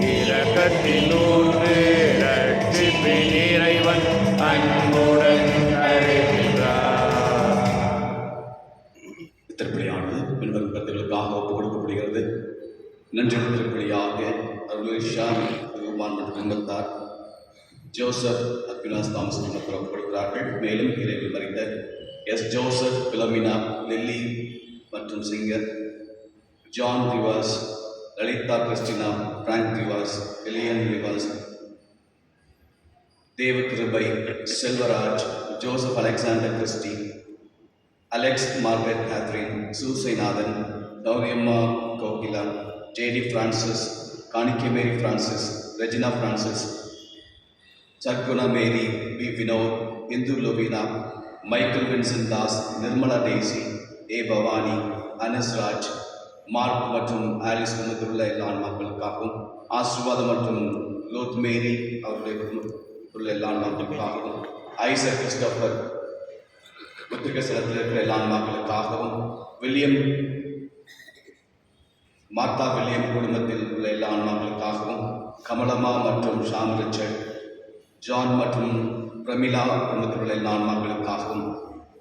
இரக்கத்தினூற்று ரட்சிப்பின் இறைவன் அன்புடன் அழைக்கின்றார். திருப்பலியானது பின்வரும் கருத்துக்களுக்காக ஒப்புக் கொடுக்கப்படுகிறது. நன்றி திருப்பலியாக அருள்ஷா ரகுமான் மற்றும் குடும்பத்தார் ஜோசப் அக்வினாஸ் தாமஸ் குடும்பத்தார் ஒப்புக் கொடுக்கிறார்கள். மேலும் இறைவில் மறைந்த எஸ் ஜோசப், பிலோமினா, லில்லி மற்றும் singer John Rivas, Lalitha Christina, Frank Rivas, Elian Rivas, Deva Kirubai, Selvaraj, Joseph Alexander Christy, Alex Margaret Catherine, Susainathan, Gowriyamma Kokila, JD Francis, Kanikkai Mary Francis, Regina Francis, Sarguna Mary, B Vinod, Indu Lovina, Michael Vincent Das, Nirmala Daisy, A Bhavani, Anasraj, Mark மற்றும் Alice குடும்பத்தில் உள்ள எல்லா ஆன்மாக்களுக்காகவும், ஆசீர்வாதம் மற்றும் லோத் மேரி அவருடைய குடும்பத்தில் உள்ள எல்லா ஆன்மாக்களுக்காகவும், ஐசக் கிறிஸ்டோபர் புத்திரிகை ஸ்தலத்தில் இருக்கிற எல்லா ஆன்மாக்களுக்காகவும், வில்லியம் மார்த்தா வில்லியம் குடும்பத்தில் உள்ள எல்லா ஆன்மாக்களுக்காகவும், கமலம்மா மற்றும் ஷாம் ரிச்சர்ட், ஜான் மற்றும் பிரமிளா குடும்பத்தில் உள்ள எல்லா ஆன்மாக்களுக்காகவும்,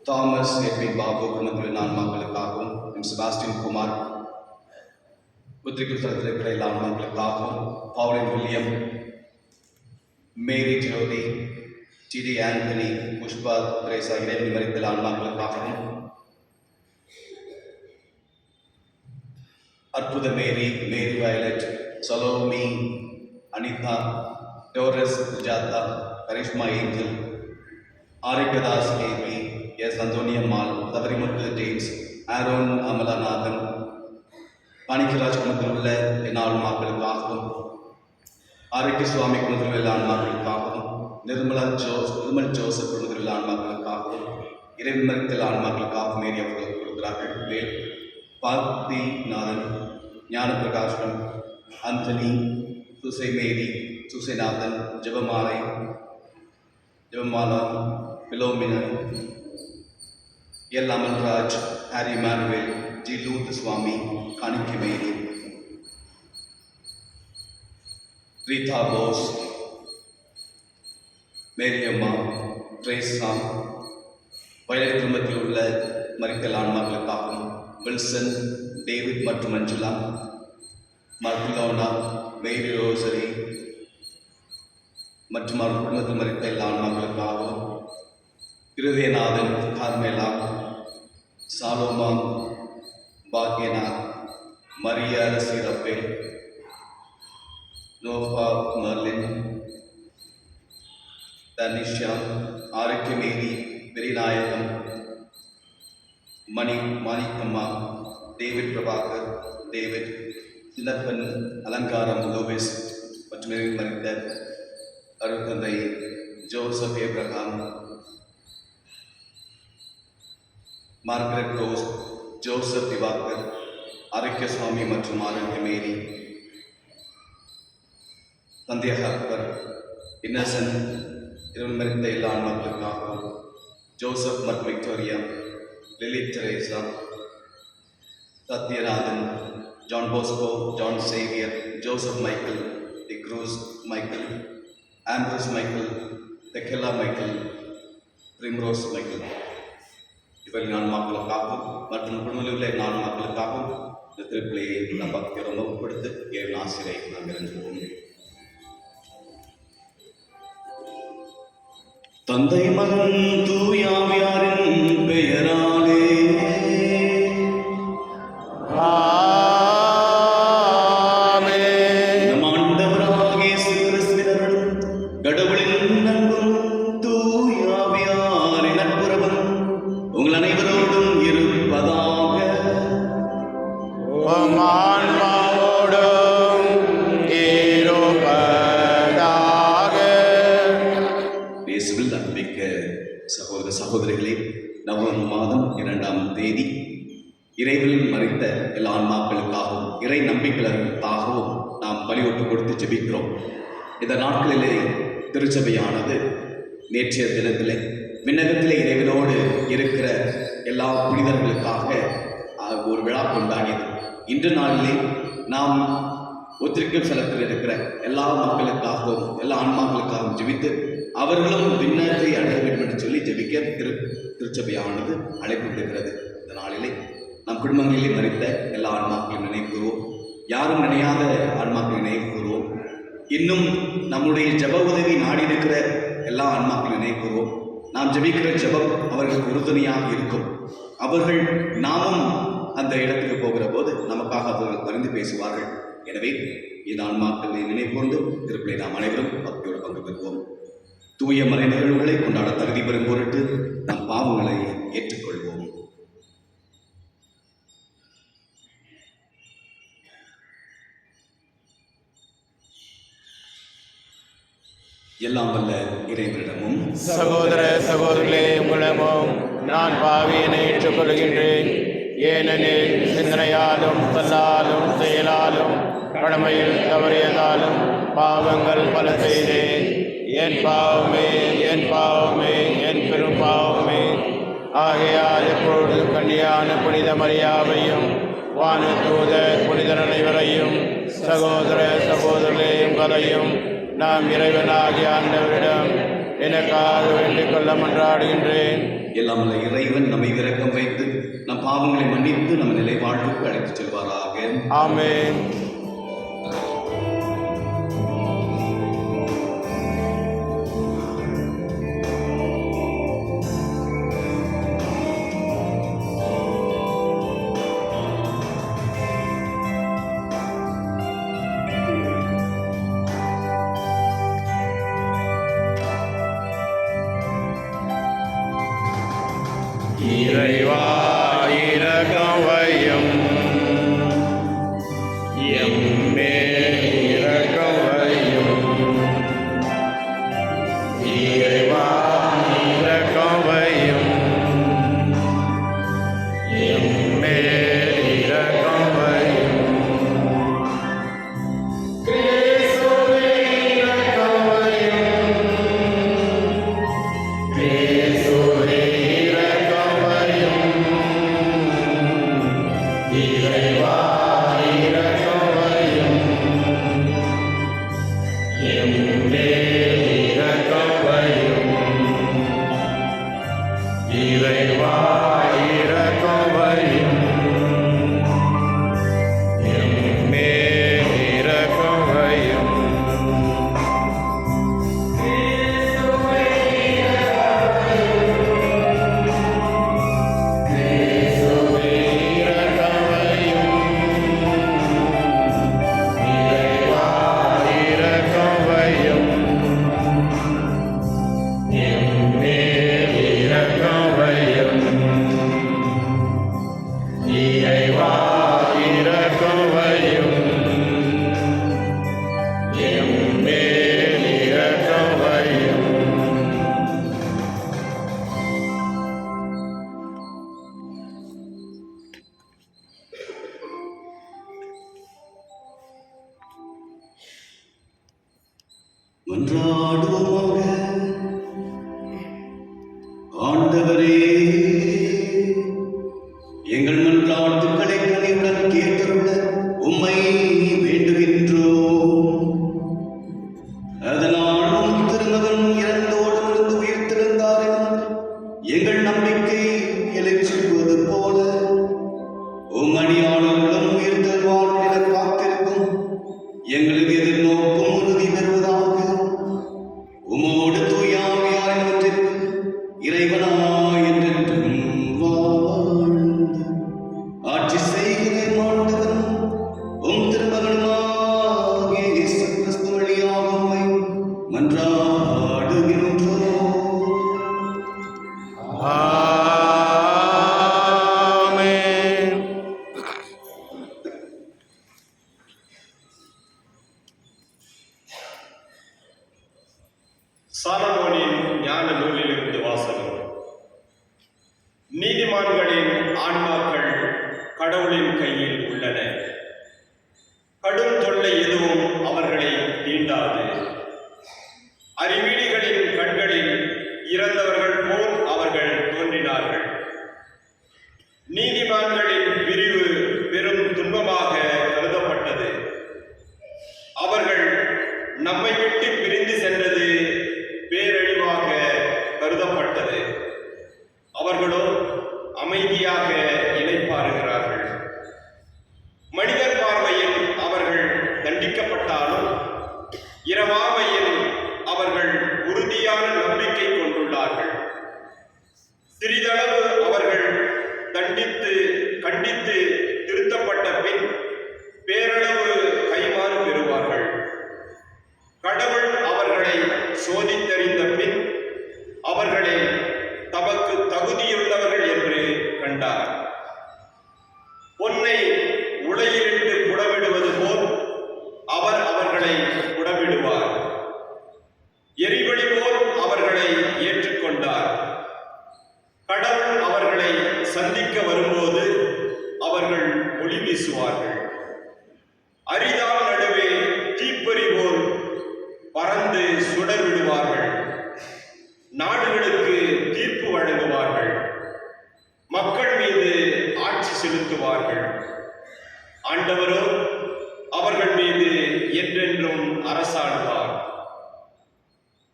தாமஸ் எட்வின் பாபு குடும்பத்தில் உள்ள ஆன்மாக்களுக்காகவும், செபாஸ்டின் குமார் புத்திரிகை ஸ்தலத்தில் இருக்கிற எல்லா ஆன்மாக்களுக்காகவும், Pauline William, Mary Jyothi, DD Anthony, Pushpa Theresa இறைவன் மறித்த ஆன்மாக்களுக்காகவும், Arputha Mary, Mary Violet, Salome, Anitha, Doris ஜாத்தா, Karishma Angel, Arokiyadas KP, S Anthoniammal, Sabarimuthu James, Aaron Amalanathan, Panikkaraj குடும்பத்தில் உள்ள எல்லா ஆன்மாக்களுக்காகவும், ஆரோக்கிய சுவாமி குடும்பத்தில் உள்ள ஆன்மாக்களுக்காகவும், நிர்மல் ஜோசப் குடும்பத்தில் உள்ள ஆன்மாக்களுக்காகவும், இறைவன் மறித்த ஆன்மாக்களுக்காகவும் மேரி அவர்கள் கொடுக்கிறார்கள். மேல் Parthinathan, Gnanaprakasan, Anthony, Susai Mary, Susainathan, Jebamala, Philominan, L Amalraj, Harry Emmanuel, G லூத் Swamy, Kanikkai Mary, Rita Bose, Mariyamma, Theresa, Violet குடும்பத்தில் உள்ள மறித்த ஆன்மாக்களுக்காகவும், வில்சன், டேவிட் மற்றும் மஞ்சுளா, மர்குலோனா, மேரி ரோசரி மற்றும் அவர் குடும்பத்தில் மறித்த எல்லா ஆன்மாக்களுக்காகவும், Irudhayanathan, Carmela, Saloma, Bhagyanath, Maria ரசீரப்பேல், நோஃபா Marlin, Tanisha, Arokiyamary, Periyanayagam, Manikkamma, David Prabhakar, David, Chinnappan, Alangaram, Louis மற்றும் மறித்த அருட்தந்தை Joseph Abraham, Margaret Rose, Joseph Divakar, Arokiya Swamy மற்றும் ஆரோக்கிய மேரி, சந்தியா ஹாப்பர், இன்னசென்ட், இறைவன் மறித்த எல்லா ஆன்மாக்களுக்காகவும், ஜோசப் மற்றும் Victoria, Lily Theresa, Sathyanathan, John Bosco, John Xavier, Joseph Michael, D'Cruz Michael, Ambrose Michael, தெக்கெல்லா மைக்கேல், பிரிம்ரோஸ் மைக்கேல், இவர்கள் ஆன்மாக்களுக்காகவும் மற்றும் குடும்பத்தில் உள்ள ஆன்மாக்களுக்காகவும் இந்த திருப்பிள்ளையை நம் பக்தியை ரொம்ப உட்படுத்து ஏழு ஆசிரியை நாம் இறங்குவோம். தந்தை மகன் தூயாவியாரின் பெயராலே நம் ஆண்டவராகிய இயேசு கிறிஸ்துவின் கடவுளின் நட்பும் தூயாவியாரின் நட்புறவும் உங்கள் அனைவரோடும் இருப்பதாக. இயேசுவில் அன்பிக்க சகோதர சகோதரிகளே, நவம்பர் மாதம் 2ஆம் தேதி இறைவனில் மறித்த எல்லா ஆன்மாக்களுக்காகவும் இறை நம்பிக்கைகளுக்காகவும் நாம் பலி ஒப்பு கொடுத்து ஜெபிக்கிறோம். இந்த நாட்களிலே திருச்சபையானது நேற்றைய தினத்திலே விண்ணகத்திலே இறைவனோடு இருக்கிற எல்லா புனிதர்களுக்காக ஒரு விழா கொண்டாடியது. இன்று நாளிலே நாம் உத்திரிக்கும் ஸ்தலத்தில் இருக்கிற எல்லா மக்களுக்காகவும் எல்லா ஆன்மாக்களுக்காகவும் ஜெபித்து அவர்களும் விண்ணத்தை அடைய வேண்டும் என்று சொல்லி ஜெபிக்க திருச்சபையானது அழைப்பு விடுகிறது. இந்த நாளிலே நம் குடும்பங்களிலே மறித்த எல்லா ஆன்மாக்களையும் நினைவு கூறுவோம். யாரும் நினையாத ஆன்மாக்களை நினைவு கூறுவோம். இன்னும் நம்முடைய ஜெப உதவி நாடி இருக்கிற எல்லா ஆன்மாக்களையும் நினைவு கூறுவோம். நாம் ஜெபிக்கிற ஜெபம் அவர்களுக்கு உறுதுணையாக இருக்கும். அவர்கள் நாமும் அந்த இடத்துக்கு போகிற போது நமக்காக அவர்கள் பரிந்து பேசுவார்கள். எனவே இந்த ஆன்மாக்களை நினைவு கொண்டு திருப்பிலை நாம் அனைவரும் பக்தியோடு பங்கு பெறுவோம். தூய மறை நிகழ்வுகளை கொண்டாட தகுதி பெறும் பொருட்டு நம் பாவங்களை ஏற்றுக்கொள்வோம். எல்லாம் வல்ல இறைவனிடமும் சகோதர சகோதரிகளே உங்களிடமும் நான் பாவியனை ஏற்றுக்கொள்கின்றேன். ஏனெனில் சிந்தனையாலும் சொல்லாலும் செயலாலும் கடமையில் தவறியதாலும் பாவங்கள் பல செய்தேன். என் பாவமே என் பாவமே என் பெரும் பாவமே. ஆகையால் எப்பொழுது கன்னியான புனித மரியாவையும் வானதூதர் புனிதர் அனைவரையும் சகோதர சகோதரர்களே உங்களையும் நாம் இறைவனாகிய ஆண்டவரிடம் எனக்காக வேண்டிக் கொள்ள மன்றாடுகின்றேன். எல்லாம் வல்ல இறைவன் நம்மை இரக்கம் வைத்து நம் பாவங்களை மன்னித்து நம்ம நிலை வாழ்வுக்கு அழைத்துச் செல்வாராக. ஆமென். இறைவா இரக்கம் வையும், எம்மேல் இரக்கம் வையும். இறைவா இரக்கம் வையும், எம்மேல் இரக்கம் வையும். கிறிஸ்துவே இரக்கம் வையும், கிறிஸ்துவே இரக்கம் வையும். இறைவா இரக்கம் வையும், எம்மேல் இரக்கம் வையும். இறைவா இரக்கம் வையும், எம்மேல் இரக்கம் வையும். கிறிஸ்துவே இரக்கம் வையும், இறைவா இரக்கம் வையும். எம்மேல் இரக்கம் வையும். இறைவா இரக்கம் வையும், எம்மேல் இரக்கம் வையும். மன்றாடுவோமாக. ஆண்டவரே, எங்கள் மன்றாட்டுக்களை கனிவுடன் கேட்டருள உம்மை வேண்டுகின்றோம். அதனால் உம் திருமகன் இறந்தோடிலிருந்து உயிர்த்தெழுந்தார் எனும் எங்கள் நம்பிக்கை எழுச்சுவது போல உம் அடியாளர்களும் உயிர்த்தெழுவார் என காத்திருக்கும் எங்களுக்கு எதிர்நோக்கும் உறுதி பெறுவதாக. உமோடு தூயாவியார் ஒன்றிற்கு இறைவனாய் என்றென்றும் வாழ்ந்து ஆட்சி செய்கிற ஆண்டவன் உம் திருமகனுமாகிய இயேசு கிறிஸ்து வழியாக உம்மை மன்றாடுகின்றோம். ஆமென். சாலமோனின் ஞான நூலிலிருந்து வாசகம். நீதிமான்களின் ஆன்மாக்கள் கடவுளின் கையில் உள்ளன. கடும் தொல்லை எதுவும் அவர்களை தீண்டாது. அறிவீடிகளின் கண்களில் இறந்தவர்கள் போல் அவர்கள் தோன்றினார்கள். நீதிமான்களின் பிரிவு பெரும் துன்பமாக கருதப்பட்டது. நம்மை விட்டு பிரிந்து சென்றது பேரழிவாக கருதப்பட்டது. அவர்களோ அமைதியாக இளைப்பாறுகிறார்கள். மனிதர் பார்வையில் அவர்கள் தண்டிக்கப்பட்டாலும் இரவாமையில் அவர்கள் உறுதியான நம்பிக்கை கொண்டுள்ளார்கள். சிறிதளவு அவர்கள் கண்டித்து திருத்தப்பட்ட பின் பேரளவு கைமாறு பெறுவார்கள். கடவுள் அவர்களை சோதித்தறிந்த பின் அவர்களை தமக்கு தகுதியுள்ளவர்கள் என்று கண்டார். பொன்னை உலையிலிட்டு புடமிடுவது போல் அவர் அவர்களை புடமிடுவார். எரிபலி போல் அவர்களை ஏற்றுக்கொண்டார். கடவுள் அவர்களை சந்திக்க வரும்போது அவர்கள் ஒளி வீசுவார்கள். அரிதால் நடுவே தீப்பொறி போல் பறந்து சுடர் விடுவார்கள். நாடுகளுக்கு தீர்ப்பு வழங்குவார்கள். மக்கள் மீது ஆட்சி செலுத்துவார்கள். ஆண்டவரோ அவர்கள் மீது என்றென்றும் அரசாடுவார்.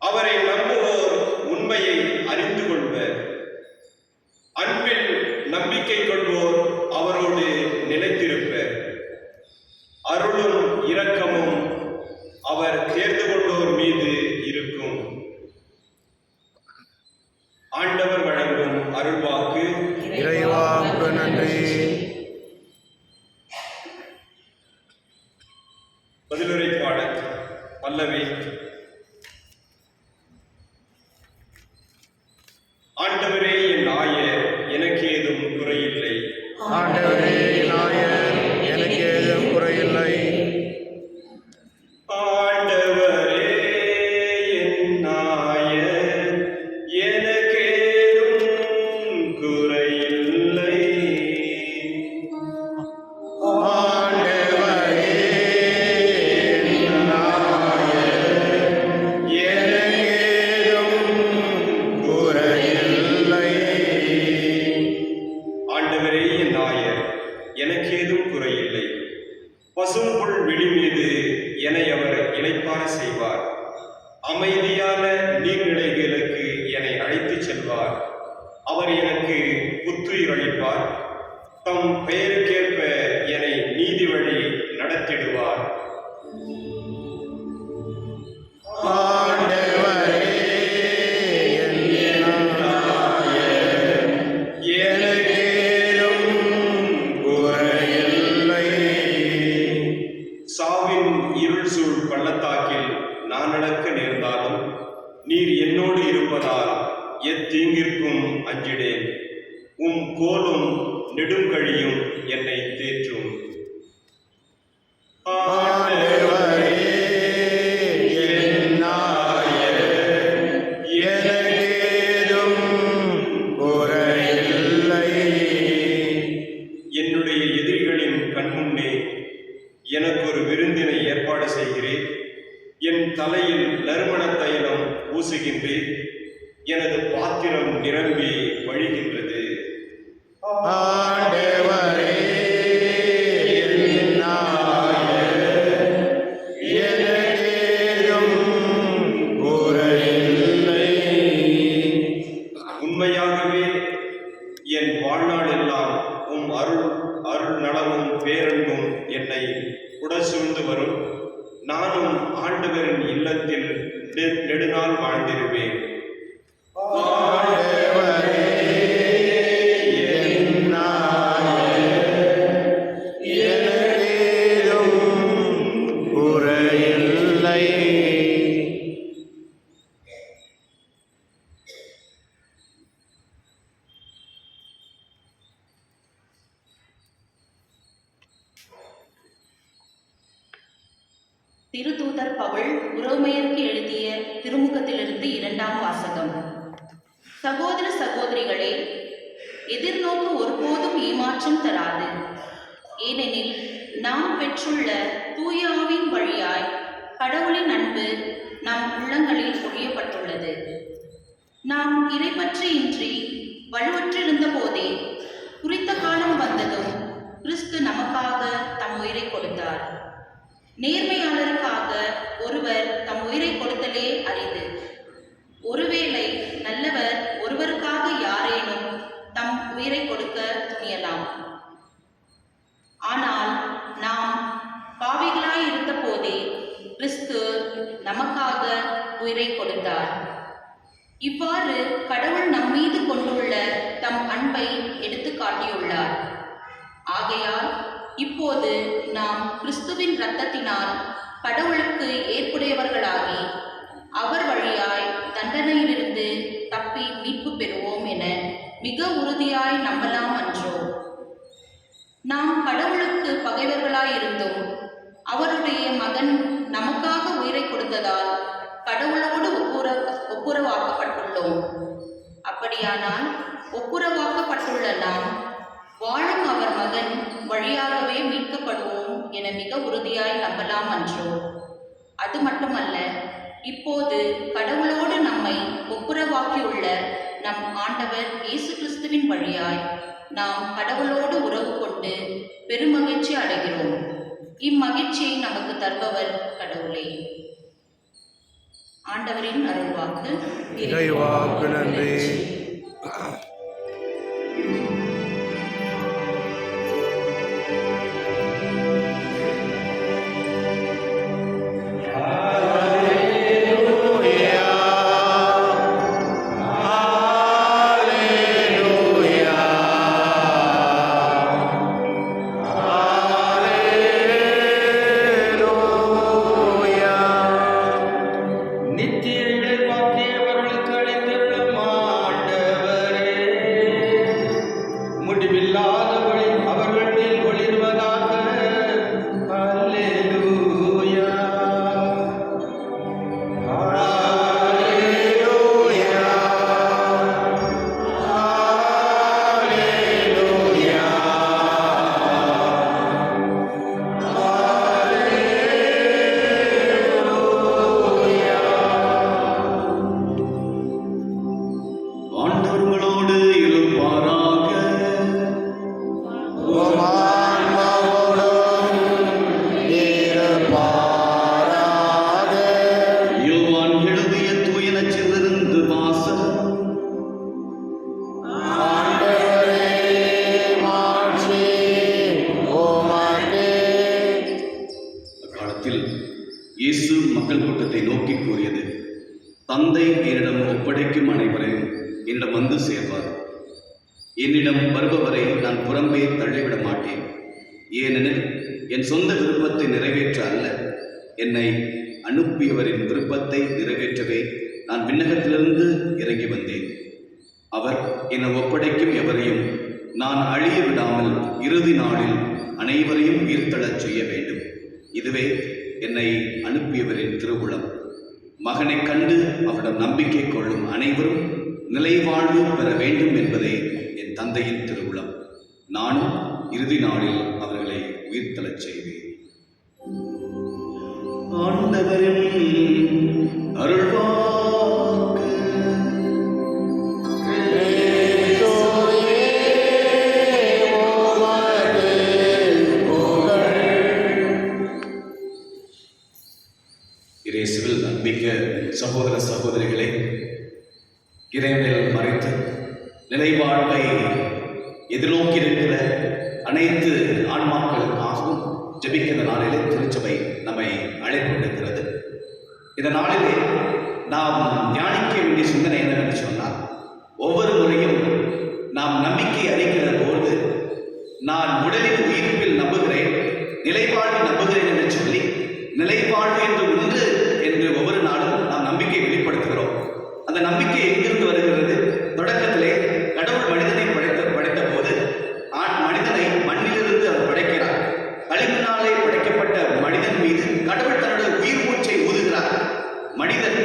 அவரை நம்புவோர் உண்மையை அறிந்து கொள்வர். அன்பில் நம்பிக்கை கொள்வோர் அவரோடு நிலைத்திருப்பர். அருளும் இரக்கமும் அவர் தேர்ந்து கொண்டோர் மீது இருக்கும். ஆண்டவர் வழங்கும் அருள்வாக்கு. இறைவாக்கு நன்றி. பதிலுரை பாடல் பல்லவி. ஆண்டவரே என் ஆயர், எனக்கு ஏதும் குறையில்லை. ஆண்டவரே நாயர், எனக்கு ஏதும் குறையில்லை. ஆண்டவரே என் ஆயர், எனக்கேதும் குறையில்லை. ஆண்டவரே நாயர், எனக்கு ஏதும் குறையில்லை. ஆண்டவரே என் ஆயர், எனக்கேதும் குறையில்லை. பசும்புல் வெளி மீது என்னை அவர் இளைப்பாற செய்வார். அமைதியான நீர்நிலைகளுக்கு என்னை அழைத்துச் செல்வார். அவர் எனக்கு புத்துயிர் அளிப்பார். தம் பெயருக்கேற்ப என்னை நீதி வழி நடத்திடுவார். ஆண்டவரே நாயர், எனக்கு ஏதும் குறையில்லை. சாவின் இருள் சூழ் பள்ளத்தாக்கில் நான் நடக்க நேர்ந்தாலும் நீர் என்னோடு இருப்பதால் எத்தீங்கிற்கும் அஞ்சிடேன். உம் கோலும் நெடுங்கழியும் என்னை தேற்றும். ஆண்டவரே நாயர், எனக்கு ஏதும் குறையில்லை. என்னுடைய எதிரிகளின் கண்முன்னே எனக்கு ஒரு விருந்தினை ஏற்பாடு செய்கிறேன். என் தலையில் நறுமண தைலம் பூசுகின்றேன். எனது பாத்திரம் நிரம்பி வழிகின்றது. ஆண்டவரே நாயர், எனக்கு ஏதும் குறையில்லை. உண்மையாகவே என் வாழ்நாள் எல்லாம் உம் அருள் நலமும் பேரன்பும் என்னை உடசூழ்ந்து வரும். நானும் ஆண்டவரின் இல்லத்தில் நெடுநாள் வாழ்ந்திருவேன். ஆண்டவரே நாயர், எனக்கு ஏதும் குறையில்லை. திருத்தூதர் பவுல் உரோமையருக்கு எழுதிய திருமுகத்திலிருந்து 2ஆம் வாசகம். சகோதர சகோதரிகளே, எதிர்நோக்கு ஒருபோதும் ஏமாற்றம் தராது. ஏனெனில் நாம் பெற்றுள்ள தூய ஆவியின் வழியாய் கடவுளின் அன்பு நம் உள்ளங்களில் பொழியப்பட்டுள்ளது. நாம் இறைப்பற்றியின்றி வலுவற்றிருந்த போதே குறித்த காலம் வந்ததும் கிறிஸ்து நமக்காக தம் உயிரை கொடுத்தார். நேர்மையாளருக்காக ஒருவர் தம் உயிரை கொடுத்தலே அரிது. ஒருவேளை நல்லவர் ஒருவருக்காக யாரேனும் தம் உயிரை கொடுக்க துணியலாம். ஆனால் நாம் பாவிகளாய் இருந்த போதே கிறிஸ்து நமக்காக உயிரை கொடுத்தார். இவ்வாறு கடவுள் நம்மீது கொண்டுள்ள தம் அன்பை எடுத்து காட்டியுள்ளார். ஆகையால் இப்போது நாம் கிறிஸ்துவின் இரத்தத்தினால் கடவுளுக்கு ஏற்புடையவர்களாகி அவர் வழியாய் தண்டனையிலிருந்து தப்பி மீட்பு பெறுவோம் என மிக உறுதியாய் நம்பலாம் அன்றோ? நாம் கடவுளுக்கு பகைவர்களாயிருந்தும் அவருடைய மகன் நமக்காக உயிரை கொடுத்ததால் கடவுளோடு ஒப்புரவாக்கப்பட்டுள்ளோம். அப்படியானால் ஒப்புரவாக்கப்பட்டுள்ள நாம் வாழும் அவர் மகன் வழியாகவே மீட்கப்படுவோம் என மிக உறுதியாய் நம்பலாம் அன்றோ? அது மட்டுமல்ல, இப்போது கடவுளோடு நம்மை ஒப்புரவாக்கியுள்ள நம் ஆண்டவர் இயேசு கிறிஸ்துவின் வழியாய் நாம் கடவுளோடு உறவு கொண்டு பெருமகிழ்ச்சி அடைகிறோம். இம்மகிழ்ச்சியை நமக்கு தருபவர் கடவுளே. ஆண்டவரின் அருள்வாக்கு. இறைவாக்கு நன்றி. நித்திய இளைப்பாற்றியவர்களுக்கு அளித்தருளும் ஆண்டவரே, முடிவில்லாத ஒளி அவர்கள் மேல் ஒளிர்வதாக. அல்லேலூயா. ஆண்டவர்களோடு இருப்பாராக. யோவான் எழுதிய தூய நற்செய்தியிலிருந்து வாசகம். அக்காலத்தில் இயேசு மக்கள் கூட்டத்தை நோக்கி கூறியது: தந்தை என்னிடம் ஒப்படைக்கும் அனைவரையும் என்னிடம் வந்து சேர்வார். என்னிடம் வருபவரை நான் புறம்பே தள்ளிவிட மாட்டேன். ஏனெனில் என் சொந்த விருப்பத்தை நிறைவேற்ற அல்ல, என்னை அனுப்பியவரின் விருப்பத்தை நிறைவேற்றவே நான் விண்ணகத்திலிருந்து இறங்கி வந்தேன். அவர் என்னை ஒப்படைக்கும் எவரையும் நான் அழிய விடாமல் இறுதி நாளில் அனைவரையும் உயிர்த்தெழச் செய்ய வேண்டும். இதுவே என்னை அனுப்பியவரின் திருவுளம். மகனை கண்டு அவரிடம் நம்பிக்கை கொள்ளும் அனைவரும் நிலைவாழ்வு பெற வேண்டும் என்பதே என் தந்தையின் திருவுளம். நானும் இறுதி நாளில் அவர்களை உயிர்த்தெழச் செய்வேன். ஆண்டவரின் அருள்வாக்கு. இயேசுவில் நம்பிக்கை சகோதர சகோதரிகளே, இறைவனில் மறைத்து நிலைவாழ்வை எதிர்நோக்கி இருக்கிற அனைத்து ஆன்மாக்களுக்காகவும் ஜெபிக்கிற நாளிலே திருச்சபை நம்மை அழைத்திருக்கிறது. இந்த நாளிலே நாம் தியானிக்க வேண்டிய சிந்தனை என்னவென்று சொன்னால், ஒவ்வொரு முறையும் நாம் நம்பிக்கை அறிக்கிற போது நான் உடலின் உயிர்ப்பில் நம்புகிறேன், நிலைப்பாடில் நம்புகிறேன் என்று சொல்லி நிலைப்பாடு என்று உண்டு என்று ஒவ்வொரு நாளும் நாம் நம்பிக்கை வெளிப்படுத்துகிறோம். அந்த நம்பிக்கை எங்கிருந்து வருகிறது? தொடக்கத்திலே கடவுள் மனிதனை படைத்த போது மனிதனை மண்ணிலிருந்து அவர் படைக்கிறார். களிமண்ணாலே படைக்கப்பட்ட மனிதன் மீது கடவுள் தன்னுடைய உயிர் மூச்சை ஊதுகிறார். மனிதன்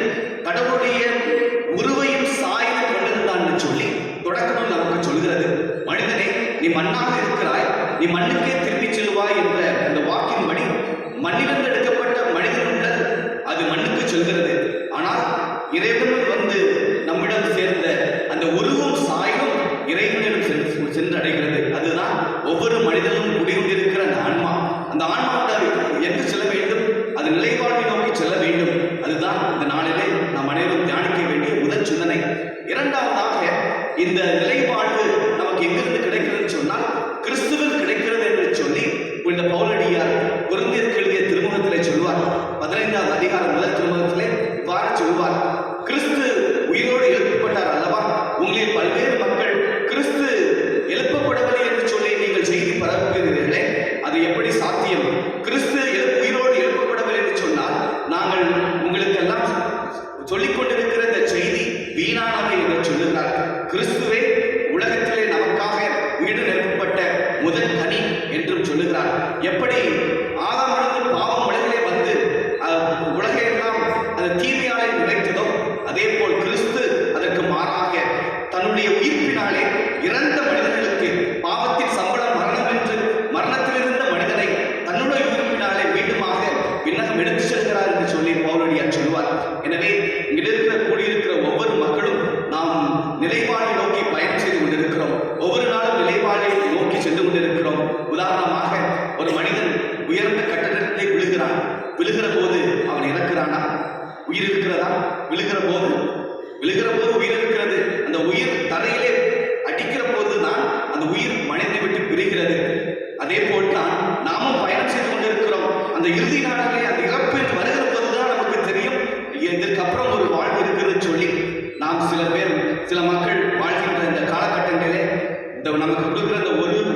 கடவுளுடைய உருவையும் சாயலும் கொண்டிருந்தான் என்று சொல்லி தொடக்கமும் நமக்கு சொல்கிறது. மனிதனே, நீ மண்ணாக இருக்கிறாய், நீ மண்ணுக்கே திரும்பிச் செல்வாய் என்ற அந்த வாக்கின்படி மண்ணிலிருந்து எடுக்கப்பட்ட மனிதனுடைய அதுதான் இந்த நாளிலே நாம் அனைவரும் தியானிக்க வேண்டிய முதல் சிந்தனை. இரண்டாவதாக, இந்த நிலைவாழ்வு நமக்கு எங்கிருந்து கிடைக்கிறதுன்னு சொன்னால் கிறிஸ்துவில் கிடைக்கிறது என்று சொல்லி இந்த பவுலடியார் கொரிந்தியருக்கு எழுதிய திருமுகத்திலே சொல்வார். 15வது அதிகாரம் முதல் திருமுகத்திலே இவ்வாறு சொல்வார்: கிறிஸ்து உயிரோடு எழுப்பப்பட்டார் அல்லவா, உங்களில் பல்வேறு மக்கள் கிறிஸ்து எழுப்பப்படவில்லை என்று சொல்லி நீங்கள் செய்தி பரப்புகிறீர்களே, அது எப்படி சாத்தியம்? கிறிஸ்து உயிரோடு எழுப்பப்படவில்லை என்று சொன்னால் நாங்கள் உங்களுக்கெல்லாம் சொல்லிக் கொண்டிருக்கிற இந்த செய்தி வீணானவை என்று சொல்லுகிறார். கிறிஸ்துவே உலகத்திலே நமக்காக உயிர் எழுப்பப்பட்ட முதல் கனி என்றும் சொல்லுகிறார். எப்படி ஆதாமிலிருந்து பாவம் உலகிலே வந்து உலகையெல்லாம் அந்த தீமையாலே நிறைத்ததோ, அதே போல் கிறிஸ்து அதற்கு மாறாக தன்னுடைய உயிர்ப்பினாலே இறந்த மனிதர்களுக்கு பாவத்தின் சம்பளம் மரணம் என்று மரணத்தில் இருந்த மனிதனை தன்னுடைய உயிர்ப்பினாலே மீண்டுமாக விண்ணகம் எடுத்து செல்கிறார் என்று சொல்லி பவுலடியார் சொல்வார். எனவே இங்கிருக்கிற கூடியிருக்கிற ஒவ்வொரு மக்களும் நாம் நிலைவாழை நோக்கி பயணம் செய்து கொண்டிருக்கிறோம். ஒவ்வொரு நாளும் நிலைவாழை நோக்கி சென்று கொண்டிருக்கிறோம். உதாரணமாக, ஒரு மனிதன் உயர்ந்த கட்டடத்திலே விழுகிற போது அவன் இறக்கிறானா? உயிர் இருக்கிறதா? விழுகிற போது உயிர் இருக்கிறது. அந்த உயிர் தரையிலே அடிக்கிற போதுதான் அந்த உயிர் மனிதனை விட்டு பிரிகிறது. அதே போல்தான் நாமும் பயணம் செய்து கொண்டிருக்கிறோம். அந்த இறுதி நாளிலே அந்த இறப்பு வருகிற போதுதான் நமக்கு தெரியும் இதற்கு அப்புறம் ஒரு வாழ்வு இருக்கிறது சொல்லி. நாம் சில மக்கள் வாழ்கின்ற இந்த காலகட்டங்களிலே இந்த நமக்கு கொடுக்குற இந்த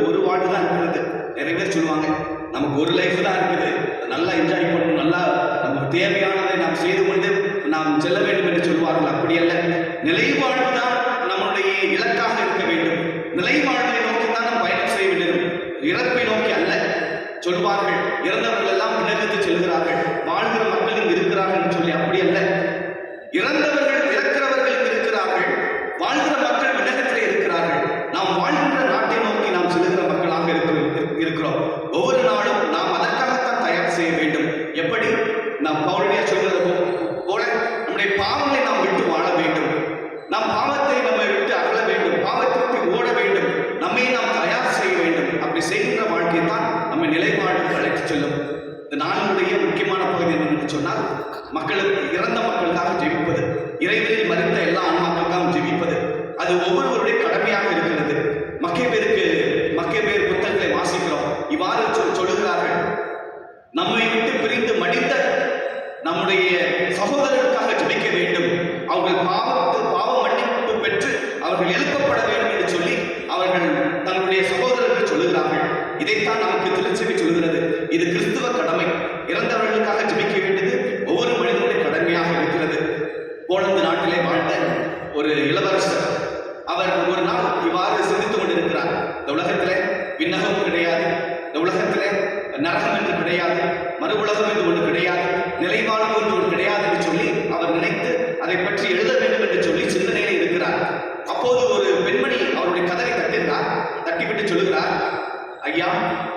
ஒரு வாழ்வு தான் இருக்கிறது. நிறைய பேர் சொல்லுவாங்க, நமக்கு ஒரு லைஃப் தான் இருக்குது, நல்லா என்ஜாய் பண்ணணும், நல்லா நமக்கு தேவையானதை நாம் செய்து கொண்டு நாம் செல்ல வேண்டும் என்று சொல்வார்கள். அப்படி அல்ல, நிலைவாழ்வு தான் நம்முடைய இலக்காக இருக்க வேண்டும். நிலைவாழ்வை நோக்கி தான் நாம் பயணம் செய்ய வேண்டும், இறப்பை நோக்கி அல்ல. சொல்வார்கள், இறந்தவர்கள் எல்லாம் விண்ணகத்து செல்கிறார்கள், வாழ்கிற மக்கள் இங்கு இருக்கிறார்கள் என்று சொல்லி. அப்படி அல்ல, இறக்கிறவர்கள் இங்கு இருக்கிறார்கள், வாழ்கிற மக்கள் விண்ணகத்திலே இருக்கிறார்கள். நாம் வாழ்கின்ற நாட்டை நோக்கி நாம் செல்கிற மக்களாக இருக்கிறோம். ஒவ்வொரு நாளும் நாம் அதற்காகத்தான் தயார் செய்ய வேண்டும். எப்படி நாம் பவுலடியார் சொல்கிறது போல நம்முடைய பாவங்களை நாம் விட்டு வாழ வேண்டும். நாம் பாவத்தை நம்மை விட்டு அகல வேண்டும், பாவத்தை விட்டு ஓட வேண்டும், நம்மை நாம் தயார் செய்ய வேண்டும். அப்படி செய்கின்ற வாழ்க்கையை தான் நம்மை நிலைப்பாடுக்கு அழைத்து செல்லும். இந்த நாளினுடைய முக்கியமான பகுதி என்னன்னு சொன்னால், இறந்த மக்களுக்காக ஜெபிப்பது, இறைவனில் மறித்த எல்லா ஆன்மாக்களுக்காக ஜெபிப்பது. அது ஒவ்வொருவருடைய கடமையாக இருக்கிறது. மக்கேபேர் புத்தகங்களை வாசிக்கிறோம். இவ்வாறு சொல்லுகிறார்கள்: நம்மை விட்டு பிரிந்து மடிந்த நம்முடைய சகோதரர்களுக்காக ஜெபிக்க வேண்டும். அவர்கள் பாவ மன்னிப்பு பெற்று அவர்கள் எழுப்பப்பட வேண்டும் என்று சொல்லி அவர்கள் தங்களுடைய சகோதரர்கள் சொல்லுகிறார்கள். இதைத்தான் நமக்கு திருச்சபை சொல்கிறது. இது கிறிஸ்துவ கடமை. இறந்தவர்களுக்காக ஜெபிக்க வேண்டியது ஒவ்வொரு மனிதனுடைய கடமையாக இருக்கிறது. போலந்து நாட்டிலே வாழ்ந்த ஒரு இளவரசர், அவர் ஒரு நாள் இவ்வாறு சிந்தித்துக் கொண்டிருக்கிறார். இந்த உலகத்திலே விண்ணகம் கிடையாது, இந்த உலகத்திலே நரகம் என்று கிடையாது, மறு உலகம் என்று ஒன்று கிடையாது, நிலைவாழ்வு என்று ஒன்று கிடையாது என்று சொல்லி அவர் நினைத்து அதை பற்றி எழுத வேண்டும் என்று சொல்லி சிந்தனையில் இருக்கிறார். அப்போது ஒரு பெண்மணி அவருடைய கதவை தட்டிவிட்டு சொல்லுகிறார்: ஐயா,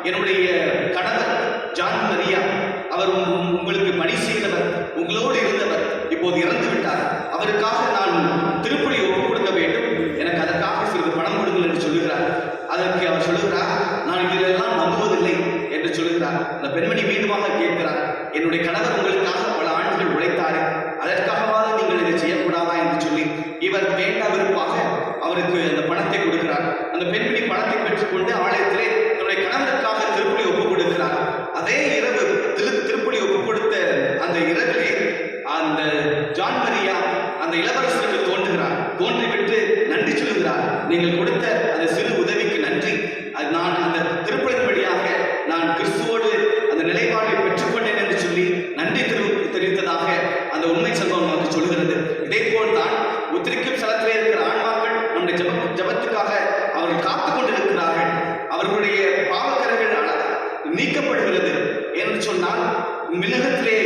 என்னுடைய கணவர் ஜான் மரியா, அவர் உங்களுக்கு பணி செய்தவர், உங்களோடு இருந்தவர், இப்போது இறந்து விட்டார். அவருக்காக நான் திருப்பலி ஒப்புக் கொடுக்க வேண்டும், எனக்கு அதற்காக சிறிது பணம் கொடுங்கள் என்று சொல்லுகிறார். அதற்கு அவர் சொல்லுகிறார்: நான் இதிலெல்லாம் நம்புவதில்லை என்று சொல்லுகிறார். அந்த பெண்மணி மீண்டுமாக கேட்கிறார்: என்னுடைய கணவர் உங்களுக்காக பல ஆண்டுகள் உழைத்தாரே, அதற்காகவாது நீங்கள் இதை செய்யக்கூடாதா என்று சொல்லி இவர் வேண்டா விருப்பாக அவருக்கு அந்த பணத்தை கொடுக்கிறார். அந்த பெண்மணி பணத்தை பெற்றுக்கொண்டு ஆலயத்திலே தன்னுடைய கணவருக்காக திருப்பலி ஒப்புக் கொடுக்கிறார். அதே இரவு திருப்பலி ஒப்புக் கொடுத்த அந்த இரவிலே அந்த ஜான் மரியா அந்த இளவரசருக்கு தோன்றிவிட்டு நன்றி சொல்லுகிறார். நீங்கள் கொடுத்த அந்த சிறு உதவிக்கு நன்றி. நான் அந்த திருப்பலின்படியாக நான் கிறிஸ்துவோடு அந்த நிலைப்பாட்டை பெற்றுக்கொண்டேன் என்று சொல்லி நன்றி தெரிவித்ததாக அந்த உண்மை சம்பவம் நமக்கு சொல்லுகிறது. இதே போல் தான் உத்திரிக்கும் ஸ்தலத்திலே இருக்கிற ஆன்மாக்கள் நம்முடைய ஜபத்துக்காக அவர்கள் காத்துக் கொண்டிருக்கிறார்கள். அவர்களுடைய பாவக்கரைகள் நீக்கப்படுகிறது என்று சொன்னால், மிளகத்திலே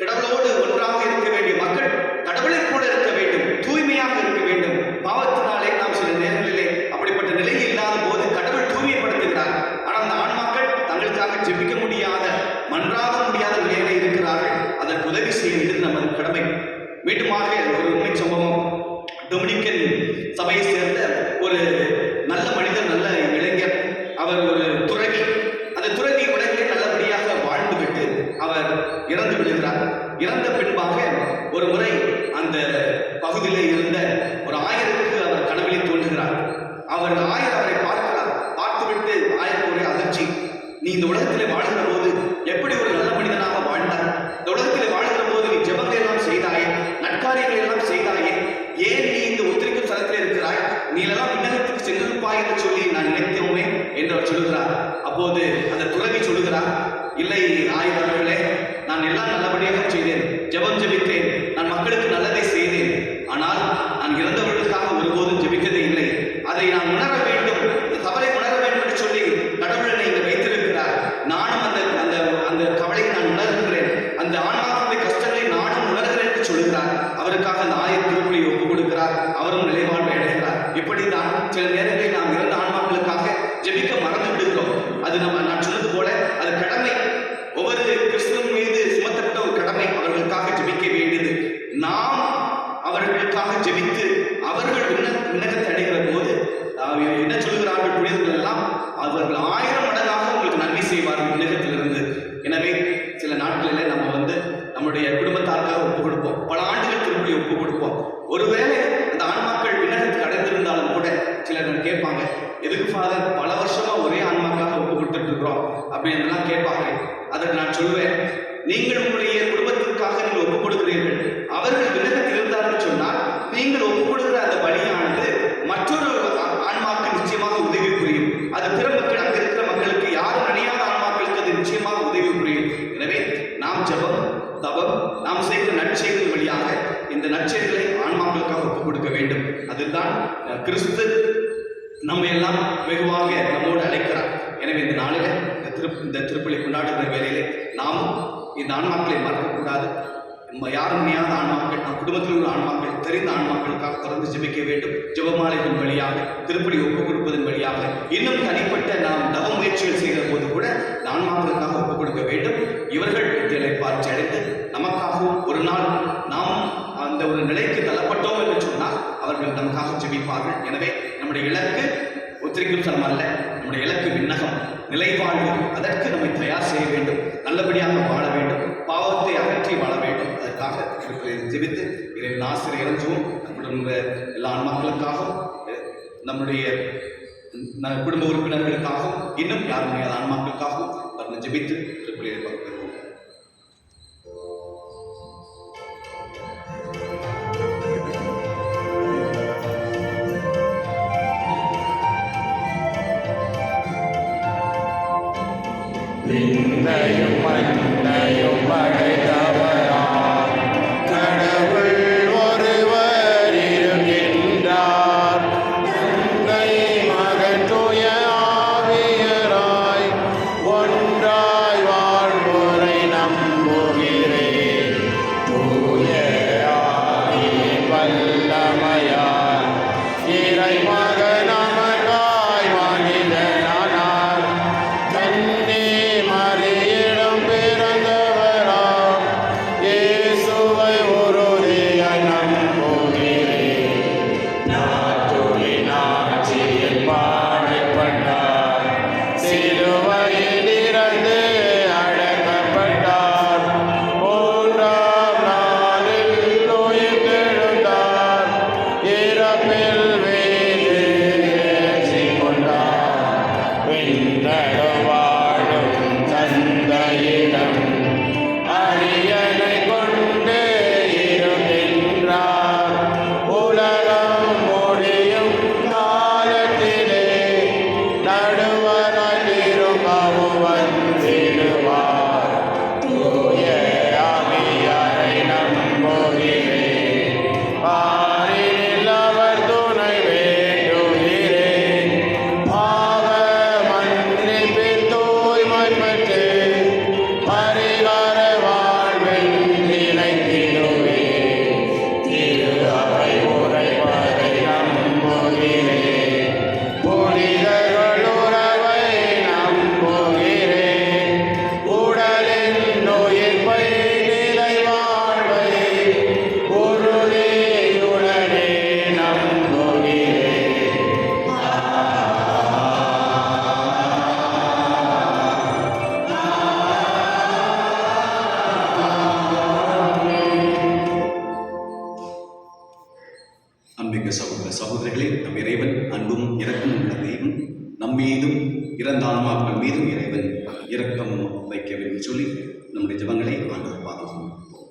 கடவுளோடு ஒன்றாக இருக்க வேண்டிய மக்கள் கடவுளை கூட இருக்க வேண்டும், தூய்மையாக இருக்க வேண்டும். பாவத்தினாலே நாம் சில நேரங்களிலே அப்படிப்பட்ட நிலை இல்லாத போது கடவுள் தூய்மைப்படுத்துகிறார். ஆனால் அந்த ஆன்மாக்கள் தங்களுக்காக ஜெபிக்க முடியாத, மன்றாட முடியாத நிலையில இருக்கிறார்கள். அதற்கு உதவி செய்ய வேண்டியது நமது கடமை. மீண்டுமாக ஒரு உண்மை சம்பவம். டொமினிக்கன் சபையை சேர்ந்த ஒரு நல்ல மனிதர், நல்ல இளைஞர். அவர் ஒரு துறவி. அந்த துறவி உலகிலே நல்லபடியாக வாழ்ந்துவிட்டு அவர் இறந்து விடுகிறார். இறந்த பின்பாக அந்த பகுதியிலே இருந்த ஒரு ஆயருக்கு அவர் கனவிலே தோன்றுகிறார். அவர் ஆயர் அவரை பார்க்கிறார். பார்த்துவிட்டு ஆயருக்கு ஒரே அதிர்ச்சி. நீ இந்த உலகத்திலே வாழ்கிற போது எப்படி ஒரு நல்ல மனிதனாக வாழ்ந்தாய்? இந்த உலகத்திலே வாழ்கிற போது நீ ஜெபங்கள் எல்லாம் செய்தாயே, நற்காரியங்கள் எல்லாம் செய்தாயே, ஏன் நீ இந்த ஒத்திரிக்கும் ஸ்தலத்திலே இருக்கிறாய்? நீ எல்லாம் விண்ணகத்துக்கு சென்றிருப்பாய் என்று சொல்லி நான் நினைத்தோமே என்று அவர் சொல்லுகிறார். அப்போது அந்த துறவி சொல்லுகிறார், இல்லை ஆயர் அவர்களே, நான் எல்லாம் நல்லபடியாக செய்தேன், ஜெபம் ஜெபித்தேன், நான் மக்களுக்கு நல்லதை செய்தேன். ஆனால் நான் இறந்தவர்களுக்காக ஒருபோதும் ஜெபிக்கதே இல்லை. அதை நான் உணர வேண்டும், இந்த தவறை உணர வேண்டும் என்று சொல்லி கடவுள் என்னை இங்கே வைத்திருக்கிறார். நானும் அந்த அந்த அந்த கவலையை நான் உணர்கிறேன், அந்த ஆன்மாக்களுடைய கஷ்டங்களை நானும் உணர்கிறேன் என்று சொல்லுகிறார். அவருக்காக அந்த ஆயர் திருப்பலியை ஒப்புக் கொடுக்கிறார். அவரும் நிலைவாழ்வை அடைகிறார். இப்படித்தான் சில நேரங்களில் நாம் இறந்த ஆன்மாக்களுக்காக ஜெபிக்க மறந்து விடுகிறோம். அது நான் சொன்னது போல அது கடமை, ஒவ்வொரு கிறிஸ்துவின் மீது சுமத்தப்பட்ட ஒரு கடமை. அவர்களுக்காக ஜெபிக்க வேண்டியது. நாம் அவர்களுக்காக ஜெபித்து அவர்கள் விண்ணகத்தை அடைகிற போது என்ன சொல்கிறார்கள் புனிதர்கள் எல்லாம்? அவர்கள் 1000 மடங்காக உங்களுக்கு நன்மை செய்வார்கள் விண்ணகத்திலிருந்து. எனவே சில நாட்களில் நம்ம நம்முடைய குடும்பத்தாருக்காக ஒப்புக் கொடுப்போம், பல ஆண்டுகள் திருப்பி ஒப்புக் கொடுப்போம். ஒருவேளை அந்த ஆன்மாக்கள் விண்ணகத்துக்கு அடைந்திருந்தாலும் கூட சிலர் கேட்பாங்க, எதுக்கு ஃபாதர் பல வருஷமா ஒரே ஆன்மாக்காக ஒப்புக் கொடுத்துட்டு இருக்கிறோம் அப்படின்லாம் கேட்பாங்க. அதற்கு நான் சொல்வேன், நீங்கள் உங்களுடைய குடும்பத்திற்காக நீங்கள் ஒப்புக் கொடுக்கிறீர்கள். அவர்கள் விண்ணகத்தில் இருந்தார்கள் சொன்னால் நீங்கள் ஒப்புக் கொடுக்கிற அந்த பலியானது மற்றொரு ஆன்மாக்கு நிச்சயமாக உதவி புரியும். அது பிற மக்கள், அங்கு இருக்கிற மக்களுக்கு, யாரும் நினையாத ஆன்மாக்களுக்கு அது நிச்சயமாக உதவி புரியும். எனவே நாம் ஜெபம், தவம், நாம் செய்கிற நற்செய்திகள் வழியாக இந்த நற்செய்திகளை ஆன்மாக்களுக்காக ஒப்புக் கொடுக்க வேண்டும். அதுதான் கிறிஸ்து நம்ம எல்லாம் வெகுவாக நம்மோடு அழைக்கிறார். எனவே இந்த நாளில் இந்த திருப்பலி கொண்டாடுகிற வேளையிலே நாமும் இந்த ஆன்மாக்களை மறக்கக்கூடாது. யாரும் நினையாத ஆன்மாக்கள், நம் குடும்பத்தில் உள்ள ஆன்மாக்கள், தெரிந்த ஆன்மாக்களுக்காக தொடர்ந்து ஜெபிக்க வேண்டும். ஜெபமாலைகளின் வழியாக, திருப்பலி ஒப்புக் கொடுப்பதன் வழியாக, இன்னும் தனிப்பட்ட நாம் தவ முயற்சிகள் செய்கிற போது கூட இந்த ஆன்மாக்களுக்காக ஒப்புக் கொடுக்க வேண்டும். இவர்கள் இதிலை பார்த்து அடைந்து நமக்காகவும் ஒரு நாள் நாம் அந்த ஒரு நிலைக்கு தள்ளப்பட்டோம் என்று சொன்னால் அவர்கள் நமக்காக ஜெபிப்பார்கள். எனவே நம்முடைய இலக்கு ஒத்திரிக்கும் ஸ்தலம் அல்ல, நம்முடைய இலக்கு விண்ணகம், நிலைவாழ்வு. அதற்கு நம்மை தயார் செய்ய வேண்டும், நல்லபடியாக வாழ வேண்டும், பாவத்தை அகற்றி வாழ வேண்டும். அதற்காக ஜெபித்து இறைவன் ஆசிரியர் இறஞ்சுவோம். நம்முடைய எல்லா ஆன்மாக்களுக்காகவும், நம்முடைய குடும்ப உறுப்பினர்களுக்காகவும், இன்னும் யாரும் முடியாத ஆன்மாக்களுக்காகவும் அவர்கள் ஜெபித்து திருப்பலியை பகிர்வோம். விண்ணையும் மண்ணையும் படைத்தவராம் கடவுள் ஒருவர் இருக்கின்றார். தந்தை, மகன், தூய ஆவியராய் ஒன்றாய் வாழ்வோரை நம்புகிறேன். தூய ஆவியின் வல்லமையால் இறைமகன் நமக்காய் மனிதனானார். கன்னி மரியிடம் பிறந்தவராய் அன்புமிக்க சகோதர சகோதரிகளே, நம் இறைவன் அன்பும் இரக்கமும் உள்ள தெய்வம். நம் மீதும் இறந்த ஆன்மாக்கள் மீதும் இறைவன் இரக்கம் வைக்க வேண்டும் சொல்லி நம்முடைய ஜெபங்களை ஆண்டவர் பாதம் சமர்ப்பிப்போம்.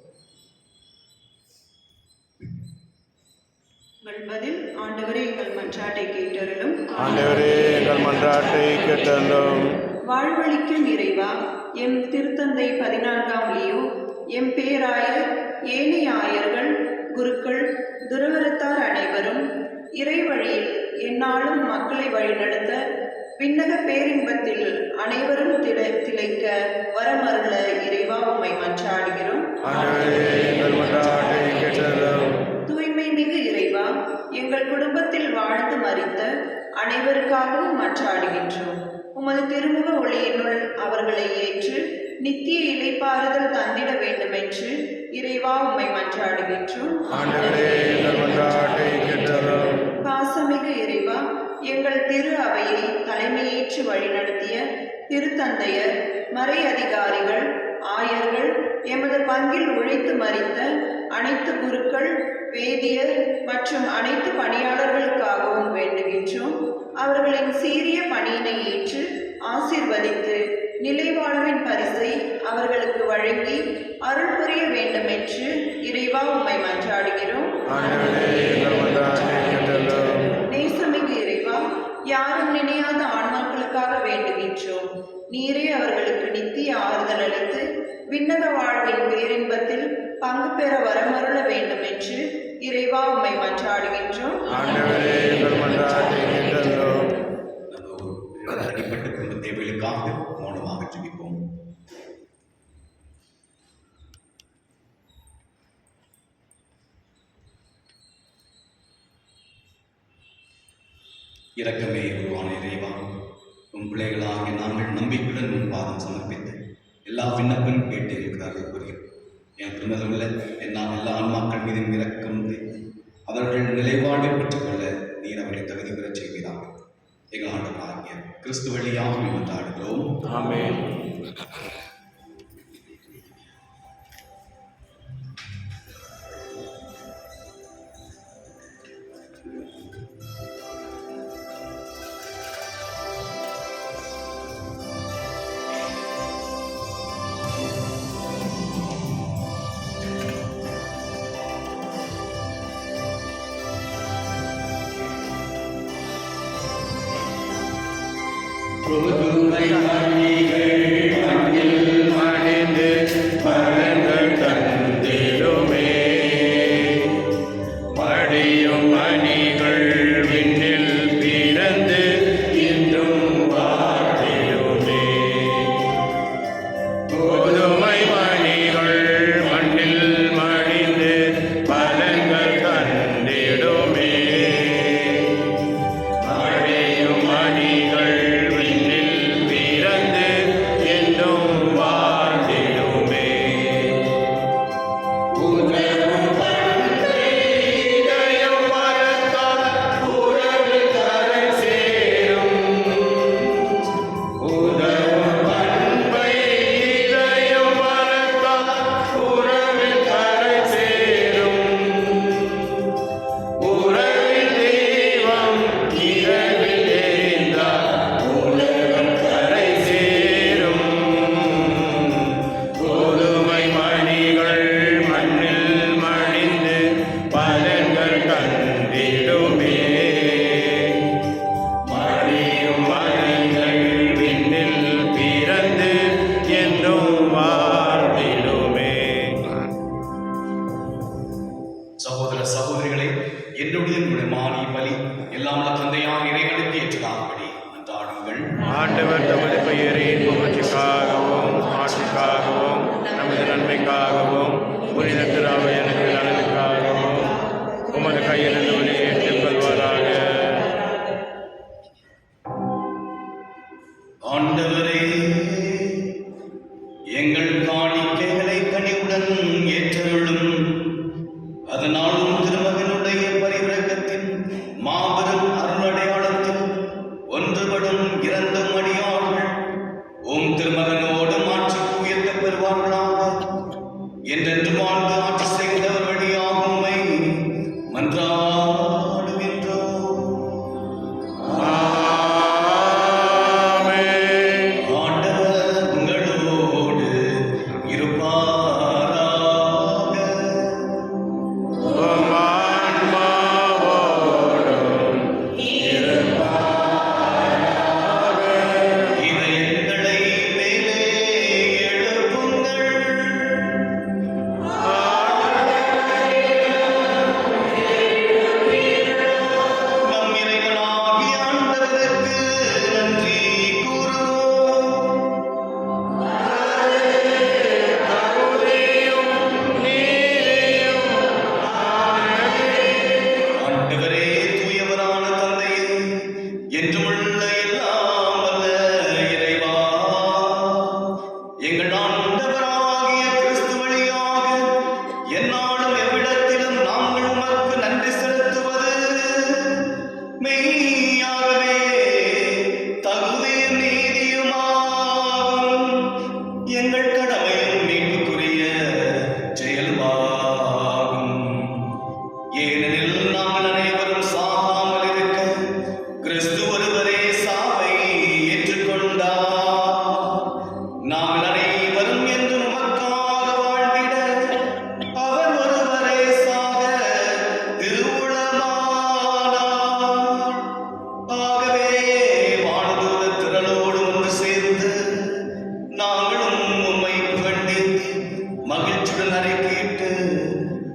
உங்கள் பதில் ஆண்டவரே எங்கள் மன்றாட்டை கேட்டருளும். ஆண்டவரே எங்கள் மன்றாட்டை கேட்டருளும். வாழ்வளிக்கும் இறைவா, எம் திருத்தந்தை 14ஆம் லியோ, எம் பேராயர், ஏனைய ஆயர்கள், குருக்கள், துறவரத்தார் அனைவரும் இறை வழியில் எந்நாளும் மக்களை வழிநடத்த விண்ணக பேரின்பத்தில் அனைவரும் திளைக்க வரமருள இறைவா உம்மை மன்றாடுகிறோம். ஆண்டவரே எங்கள் மன்றாட்டை கேட்டருளும். தூய்மை மிகு இறைவா, எங்கள் குடும்பத்தில் வாழ்ந்து மரித்த அனைவருக்காகவும் மன்றாடுகின்றோம். உமது திருமுக ஒளியினுள் அவர்களை ஏற்று நித்திய இளைப்பாறுதல் தந்திட வேண்டுமென்று இறைவா உம்மை மன்றாடுகின்றோம். ஆண்டவரே எங்கள் மன்றாட்டை கேட்டருளும். பாசமிகு இறைவா, எங்கள் திரு அவையை தலைமையேற்று வழிநடத்திய திருத்தந்தையர், மறை அதிகாரிகள், ஆயர்கள், எமது பங்கில் உழைத்து மரித்த அனைத்து குருக்கள், வேதியர் மற்றும் அனைத்து பணியாளர்களுக்காகவும் வேண்டுகின்றோம். அவர்களின் சீரிய பணியினை ஏற்று ஆசீர்வதித்து நிலைவாழ்வின் பரிசை அவர்களுக்கு வழங்கி அருள் புரிய வேண்டும் என்று இறைவா உம்மை மன்றாடுகிறோம். நேசமிகு இறைவா, யாரும் நினையாத ஆன்மாக்களுக்காக வேண்டுகின்றோம். நீரே அவர்களுக்கு நித்திய ஆறுதல் அளித்து விண்ணக வாழ்வின் பேரின்பத்தில் பங்கு பெற வரமருள வேண்டும் என்று இறைவா உம்மை மன்றாடுகின்றோம். தனிப்பட்ட குடும்ப தேவைகளுக்காக மௌனமாக ஜெபிப்போம். இரக்கமே உருவான இறைவா, உன் பிள்ளைகளாகிய நாங்கள் நம்பிக்கையுடன் உன் பாதம் சமர்ப்பித்து எல்லா விண்ணப்பம் கேட்டு இருக்கிறார்கள் புரியும். என் பின்னதுள்ள என்னால் எல்லா ஆன்மாக்கள் மீதும் இரக்கம் அவர்கள் நிலைப்பாடு பெற்றுக்கொள்ள நீர் அவர்களை தகுதி பெறச் செய்வீராக. எங்கள் ஆண்டவராகிய கிறிஸ்து வழியாக மன்றாடுகிறோம். ஆமென். புதுமை மணிகள் மண்ணில் மணிந்து பரங்கள் தந்திடுமே, மடியும் மணிகள் விண்ணில் பிறந்து இன்றும் வாழிடுமே. புதுமை மணிகள் மண்ணில் மணிந்து பரங்கள் தந்திடுமே, மடியும் மணிகள் சகோதர சகோதரிகளே, என்னுடைய உங்களுடைய மானி பலி எல்லாம் தந்தையான இறைவனுக்கு ஏற்றதாகும்படி மன்றாடுங்கள். ஆண்டவர் தமது பெயரின் புகழ்ச்சிக்காகவும் ஆட்சிக்காகவும் நமது நன்மைக்காகவும் புனித திராவையனுக்கு நலனுக்காகவும் உமது கையிலிருந்து வெளியேற்றிக் கொள்வாராக. ஆண்டவரே, எங்கள் காணிக்கைகளை கனிவுடன் ஏற்றருளும். அதனாலும் திருமகனுடைய பரிவிரக்கத்தின் மாபெரும் அருளடையாளத்தில் ஒன்றுபடும் இறந்தும் அடியார்கள் உம் திருமகனோடு ஆட்சிக்கு உயர்த்த பெறுவார்களாக. என்றென்று வாழ்ந்து ஆட்சி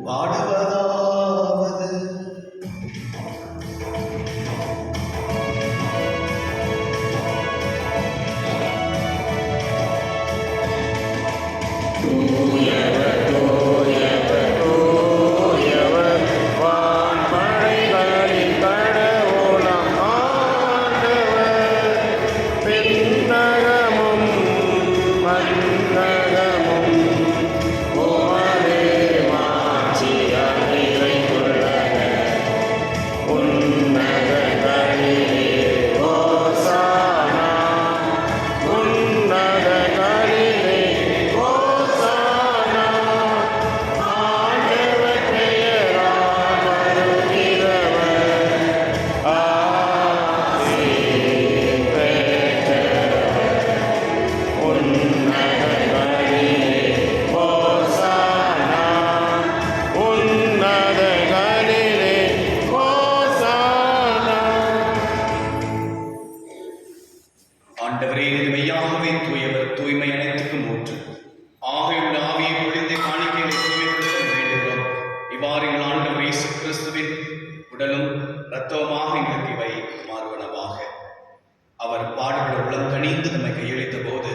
பாடுவதாவது தூயவர் வான்படைகளின் கடவுளாம் ஆண்டவர். விண்ணகமும் மண்ணகமும் உமதே மாட்சியால் நிறைந்துள்ளன. உன்னதங்களிலே ஓசானா, உன்னதங்களிலே ஓசானா. ஆண்டவர் பெயரால் வருகிறவர் ஆசி பெற்றவர். உன்னதங்களிலே ஓசானா, உன்னதங்களிலே ஓசானா. ஆண்டவரே, நீர் மெய்யாகவே தூயவர், தூய்மை அனைத்துக்கும் ஊற்று. ஆகையுள்ள ஆவியை பொழிந்து காணிக்கைகளை தூய்மைப்படுத்த வேண்டுகிறோம். இவ்வாறு எங்கள் ஆண்டவர் இயேசு கிறிஸ்துவின் உடலும் இரத்தமாக எங்களுக்கு இவை மாறுவனவாக. அவர் பாடுபட உளம் கனிந்து நம்மை கையளித்த போது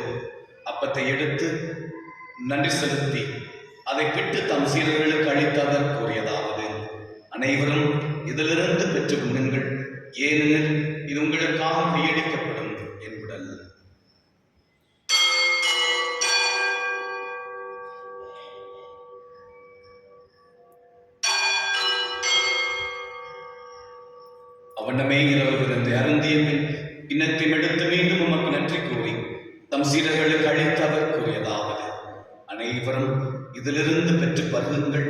அப்பத்தை எடுத்து நன்றி செலுத்தி அதை பிட்டு தம் சீடர்களுக்கு அளித்து அவர் கூறியதாவது: அனைவரும் இதிலிருந்து பெற்று உண்ணுங்கள், ஏனெனில் இது உங்களுக்காக கையளிக்கப்படும் என் உடல். அவனமே இரவு விருந்து அருந்திய பின் கிண்ணத்தையும் எடுத்து மீண்டும் உமக்கு நன்றி கூறி தம் சீடர்களுக்கு அளித்து அவர் கூறியதாவது: அனைவரும் இதிலிருந்து பெற்று பருகுங்கள்,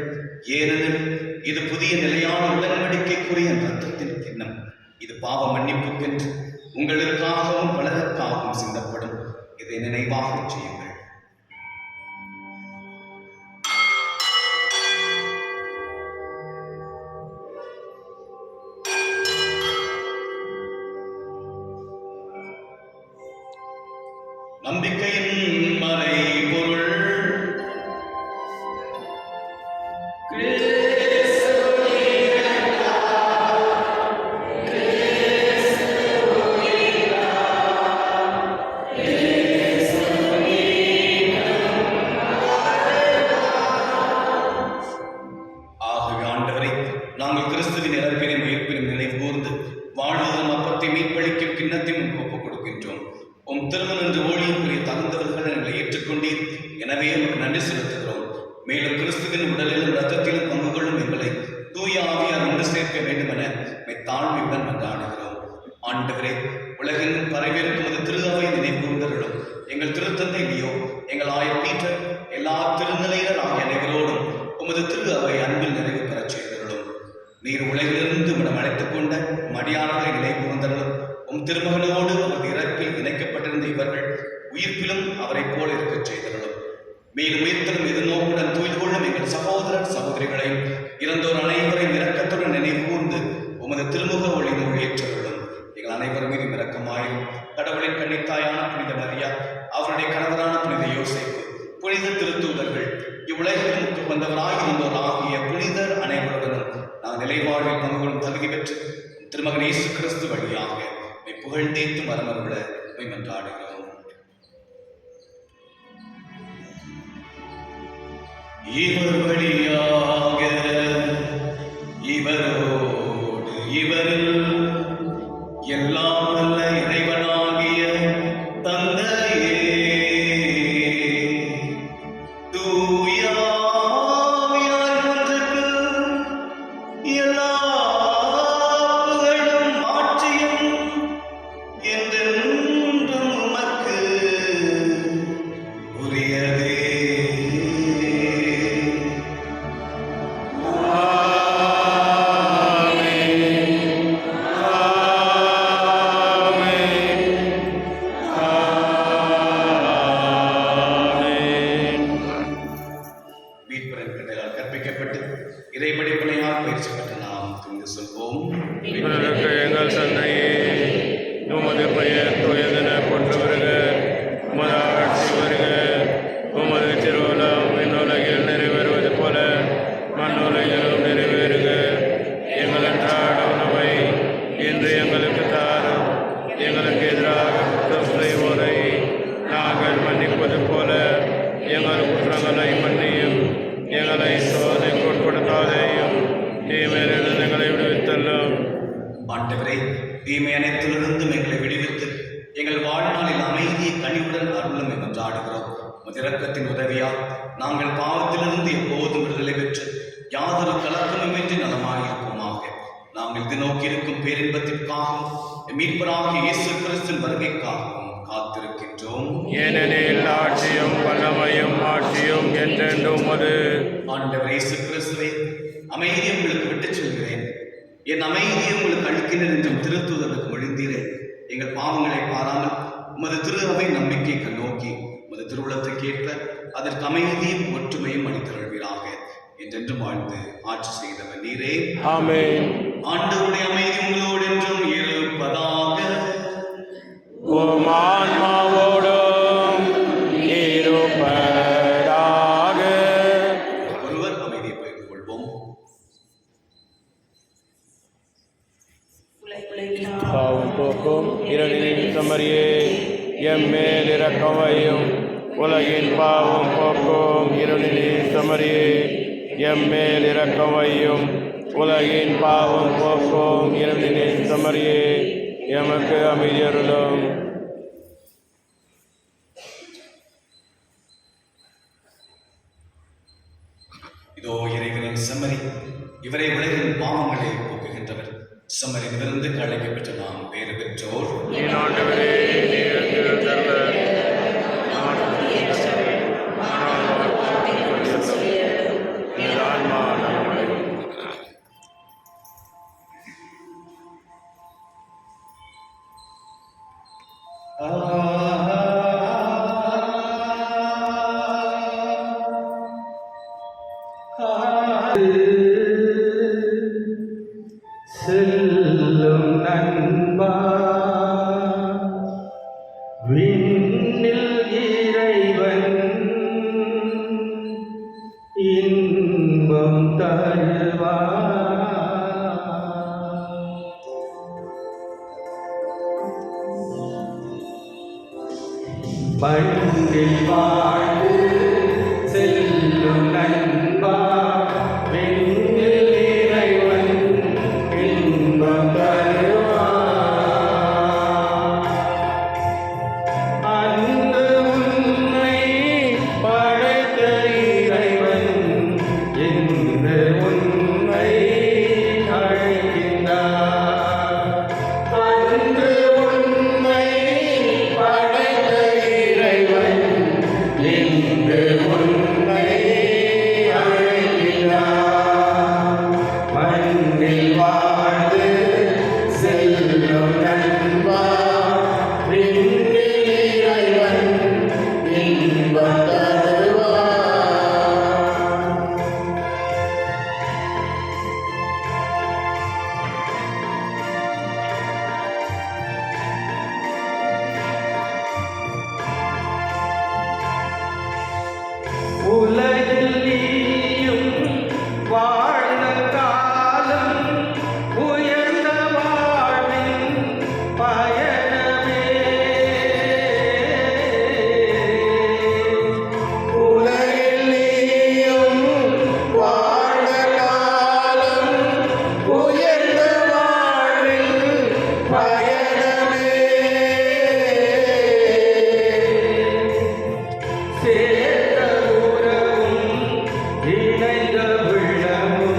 ஏனெனில் இது புதிய நிலையான உடன்படிக்கைக்குரிய இரத்தத்தின் கிண்ணம். இது பாவ மன்னிப்புக்கென்று உங்களுக்காகவும் பலருக்காகவும் சிந்தப்படும். இதை நினைவாக செய்யுங்கள். நம்பிக்கையின் மறைபொருள் ஆகவே ஆண்டவரே, நாங்கள் கிறிஸ்துவின் இறப்பினும் உயிர்ப்பினும் நினைவு கூர்ந்து வாழ்வதும் அப்பத்தை மீட்பளிக்கும் கிண்ணத்தையும் ஒப்புக் கொடுக்கின்றோம். உம் திருமணன்று ஊழியர்க்குரிய தகுந்தவர்கள் எங்களை ஏற்றுக்கொண்டீர். எனவே உமக்கு நன்றி செலுத்துகிறோம். மேலும் கிறிஸ்துவின் உடலிலும் இரத்தத்திலும் பங்கு கொள்ளும் எங்களை தூய ஆவியார் ஒன்று சேர்க்க வேண்டுமென தாழ்மையுடன் மன்றாடுகிறோம். ஆண்டவரே, உலகெங்கும் பரவியிருக்கும் அது திரு அவை நினைவு கூர்ந்தருளும். எங்கள் திருத்தந்தை லியோ, எங்கள் ஆயர் பீட்டர், எல்லா திருநிலையர் ஆகிய அனைவரோடும் உமது திரு அவை அன்பில் நிறைவு பெறச் செய்தருளும். நீர் உலகிலிருந்து உடம் அழைத்துக் கொண்ட மடியார்களை நினைவு கூர்ந்தருளும். உம் திருமகனோடு அவரது இறப்பில் இணைக்கப்பட்டிருந்த இவர்கள் உயிர்ப்பிலும் அவரை போல இருக்கச் செய்தருளும். மேலும் உயிர்த்தலும் எதிர்நோக்குடன் தூய்ந்து கொள்ளும் எங்கள் சகோதரர் சகோதரிகளையும் இறந்தோர் அனைவரையும் இரக்கத்துடன் நினைவு கூர்ந்து உமது திருமுக ஒளியினுள் ஏற்றருளும். எங்கள் அனைவரும் மீதும் இரக்கமாயும் கடவுளின் கன்னித்தாயான புனித மரியா, அவருடைய கணவரான புனித யோசேப்பு, புனித திருத்தூதர்கள், இவ்வுலகிற்கு வந்தவராய் இருந்தோர் ஆகிய புனிதர் அனைவருடனும் நாங்கள் நிலைவாழ்வில் பங்கு கொள்ளும் தகுதி பெற்று திருமகன் இயேசு கிறிஸ்து வழியாக புகழ்ந்தேத்து மரமருள மன்றாடுகிறோம். இவர் வழியாக இவரோடு இவரில் எல்லாம் வல்ல இறைவனாகிய தந்தையே, தூய ஆவியார் ஒன்றுக்கு எல்லா புகழும் மாட்சியும் என்றென்றும் உமக்கு உரியதே. கற்பிக்கப்பட்டு இறைபடிப்பினையால் பயிற்சி பெற்ற நாம் துணிந்து சொல்வோம். எங்கள் தந்தையே, உமது பெயர் தூயதென போற்ற வருக, உமது ஆட்சி வருக, உமது திருவுளம் விண்ணுலகில் நிறைவேறுவது போல மண்ணுலகில் ஆண்டவரே, தீமை அனைத்திலிருந்தும் எங்களை விடுவித்து எங்கள் வாழ்நாளில் அமைதியை கனிவுடன் அருளும் என்றாடுகிறோம். இரக்கத்தின் உதவியால் நாங்கள் பாவத்திலிருந்து எப்போதும் விடுதலை பெற்று யாதொரு கலக்கமுமின்றி நலமாயிருப்போமாக. நாங்கள் இது நோக்கியிருக்கும் பேரின்பத்திற்காகவும் மீட்பராக இயேசு கிறிஸ்துவின் வருகைக்காகவும் காத்திருக்கின்றோம். ஏனெனில் ஆட்சியும் வல்லமையும் ஆட்சியும் என்றென்றும் அது. ஆண்டவர் இயேசு கிறிஸ்துவே, அமைதியை உங்களுக்கு விட்டுச் செல்கிறேன், என் அமைதியை உங்களுக்கு அளிக்கிறேன் என்றும் திருத்தூதருக்கு மொழிந்தீரே. எங்கள் பாவங்களை பாராமல் உமது திரு அவை நம்பிக்கை கண்ணோக்கி உமது திருவுளத்துக்கு ஏற்ப அதற்கு அமைதியும் ஒற்றுமையும் அளித்தருள்வீராக. என்றென்றும் வாழ்ந்து ஆட்சி செய்தவர் நீரே. ஆமென். ஆண்டவருடைய அமைதி உங்களோடு என்றும் இருப்பதாக. உம் ஆன்மாவோடும் இருப்பதாக. ஒருவர் அமைதியை பகிர்ந்து கொள்வோம். பாவம் போக்கும் இரணின் சமரியே, எம்மேல் இரக்கமையும். உலகின் பாவம் போக்கும் இருளின் சமரியே, எம்மேல் இரக்கமையும். உலகின் பாவம் போக்கும் இருளின் சமரியே, எமக்கு அமைதியருளும். இதோ இறைவனின் செம்மறி, இவரை உலகின் பாவங்களை போக்குகின்றவர். செம்மறின் விருந்து அழைக்க பெற்ற நாம் வேறு பெற்றோர். என் ஆண்டவரே, நீர் எழுந்தருள என் ஆன்மா நலமடையும். செல்லும் நண்பா, விண்ணில் இறைவன் இன்பம் தருவார். மண்ணில் வாழ்ந்து செல்லும் நண்பா, விண்ணில் இறைவன் இன்பம் தருவார். அன்று உன்னை படைத்த இறைவன் இன்று உன்னை அழைக்கின்றார். அன்று உன்னை படைத்த இறைவன் இன்று உன்னை அழைக்கிறார். மண்ணில் வாழ்ந்து செல்லும் நண்பா, விண்ணில் இறைவன் இன்பம் தருவார். உலகில் நீயும் வாழ்ந்த காலம் உயர்ந்த வாழ்வின் பயணமே. உலகில் நீயும் வாழ்ந்த காலம் உயர்ந்த வாழ்வின் பயணமே. சேர்ந்த உறவும் இணைந்த உள்ளமும்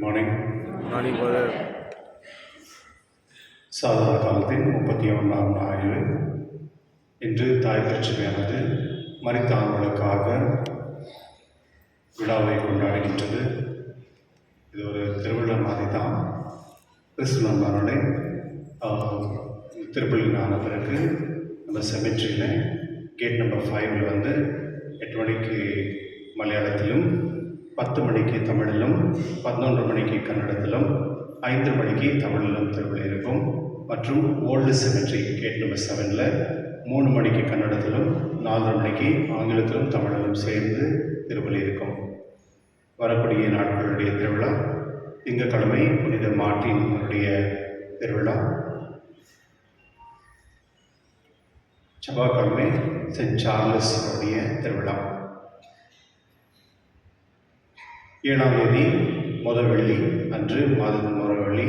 குட் மார்னிங். Morning father. சாதாரண காலத்தின் 31ஆம் ஞாயிறு. இன்று தாய் திருச்சபையானது மரித்த ஆண்களுக்காக விழாவை கொண்டாடுகின்றது. இது ஒரு திருவிழா மாதிரி தான். கிறிஸ்துவ நண்பர்களே, திருப்பலி ஆன பிறகு நம்ம செமெட்ரியில் கேட் நம்பர் 5 வந்து 8 மணிக்கு மலையாளத்திலும், 10 மணிக்கு தமிழிலும், 11 மணிக்கு கன்னடத்திலும், 5 மணிக்கு தமிழிலும் திருப்பலி இருக்கும். மற்றும் ஓல்டு செமெட்ரி கேட் நம்பர் 7ல் 3 மணிக்கு கன்னடத்திலும், 4 மணிக்கு ஆங்கிலத்திலும் தமிழிலும் சேர்ந்து திருப்பலி இருக்கும். வரக்கூடிய நாட்களுடைய திருவிழா திங்கட்கிழமை புனித மார்ட்டினுடைய திருவிழா, செவ்வாய்க்கிழமை சென்ட் சார்லஸ் உடைய திருவிழா, 7ஆம் தேதி முதல் வெள்ளி அன்று மாதத்தின் முதல் வெள்ளி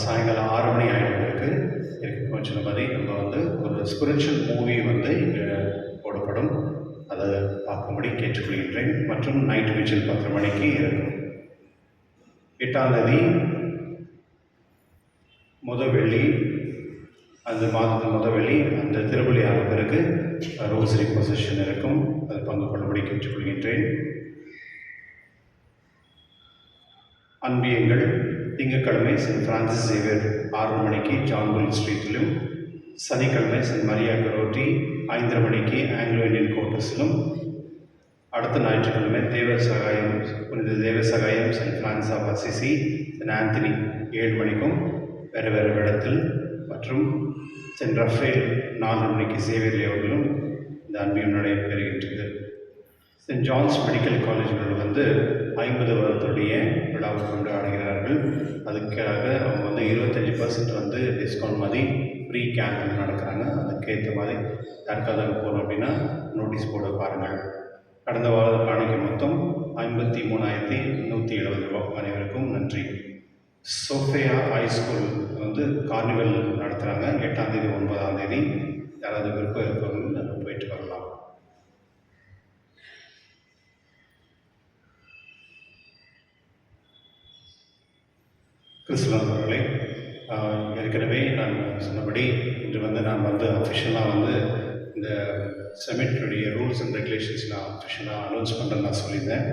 சாயங்காலம் 6 மணி ஆகிட்டு கொஞ்சம் மாதிரி நம்ம வந்து ஒரு ஸ்பிரிச்சுவல் மூவி வந்து இங்கே போடப்படும். அதை பார்க்கும்படி கேட்டுக்கொள்கின்றேன். மற்றும் நைட் விஜில் 10 மணிக்கு இருக்கும். 8ஆம் தேதி முதல் வெள்ளி, அந்த மாதத்தின் முதல் வெள்ளி அந்த திருப்பலி ஆன பிறகு ரோசரி பொசிஷன் இருக்கும். அது பங்கு கொள்ளும்படி கேட்டுக்கொள்கின்றேன். அன்பியங்கள் திங்கட்கிழமை சென்ட் பிரான்சிஸ் சேவியர் 6 மணிக்கு ஜான்புல் ஸ்ட்ரீட்டிலும், சனிக்கிழமை சென்ட் மரியா கரோட்டி 5:30 மணிக்கு ஆங்கிலோ இந்தியன் கோட்டர்ஸிலும், அடுத்த ஞாயிற்றுக்கிழமை புனித Deva Sagayam Saint Francis of Assisi Saint Anthony 7 மணிக்கும் வேறு வேறு இடத்தில், மற்றும் சென்ட் ரஃபேல் 4 மணிக்கு சேவியர் லேவர்களும் இந்த அன்பியம் நடைபெறுகின்றது. சென்ட் ஜான்ஸ் மெடிக்கல் காலேஜ்கள் வந்து 50 வருடத்துடைய விழாவை கொண்டாடுகிறார்கள். அதுக்காக அவங்க வந்து 25% வந்து டிஸ்கவுண்ட் மாதிரி ஃப்ரீ கேம்ப் நடக்கிறாங்க. அதுக்கேற்ற மாதிரி யாருக்காவது போகிறோம் அப்படின்னா நோட்டீஸ் போர்டை பாருங்கள். கடந்த வாரம் காணிக்கை மொத்தம் 53,170 ரூபா. அனைவருக்கும் நன்றி. சோஃபியா ஹைஸ்கூல் வந்து கார்னிவல் நடத்துகிறாங்க 8ஆம் தேதி 9ஆம் தேதி. யாராவது விருப்பம் இருக்கவங்க நம்ம போயிட்டு வரலாம். கிறிஸ்துவர்களே, ஏற்கனவே நான் சொன்னபடி இன்று வந்து நான் வந்து அஃபிஷியலாக வந்து இந்த செமெட்ரியுடைய ரூல்ஸ் அண்ட் ரெகுலேஷன்ஸ் நான் அஃபிஷியலாக அனௌன்ஸ் பண்ணுறேன்னு நான் சொல்லியிருந்தேன்.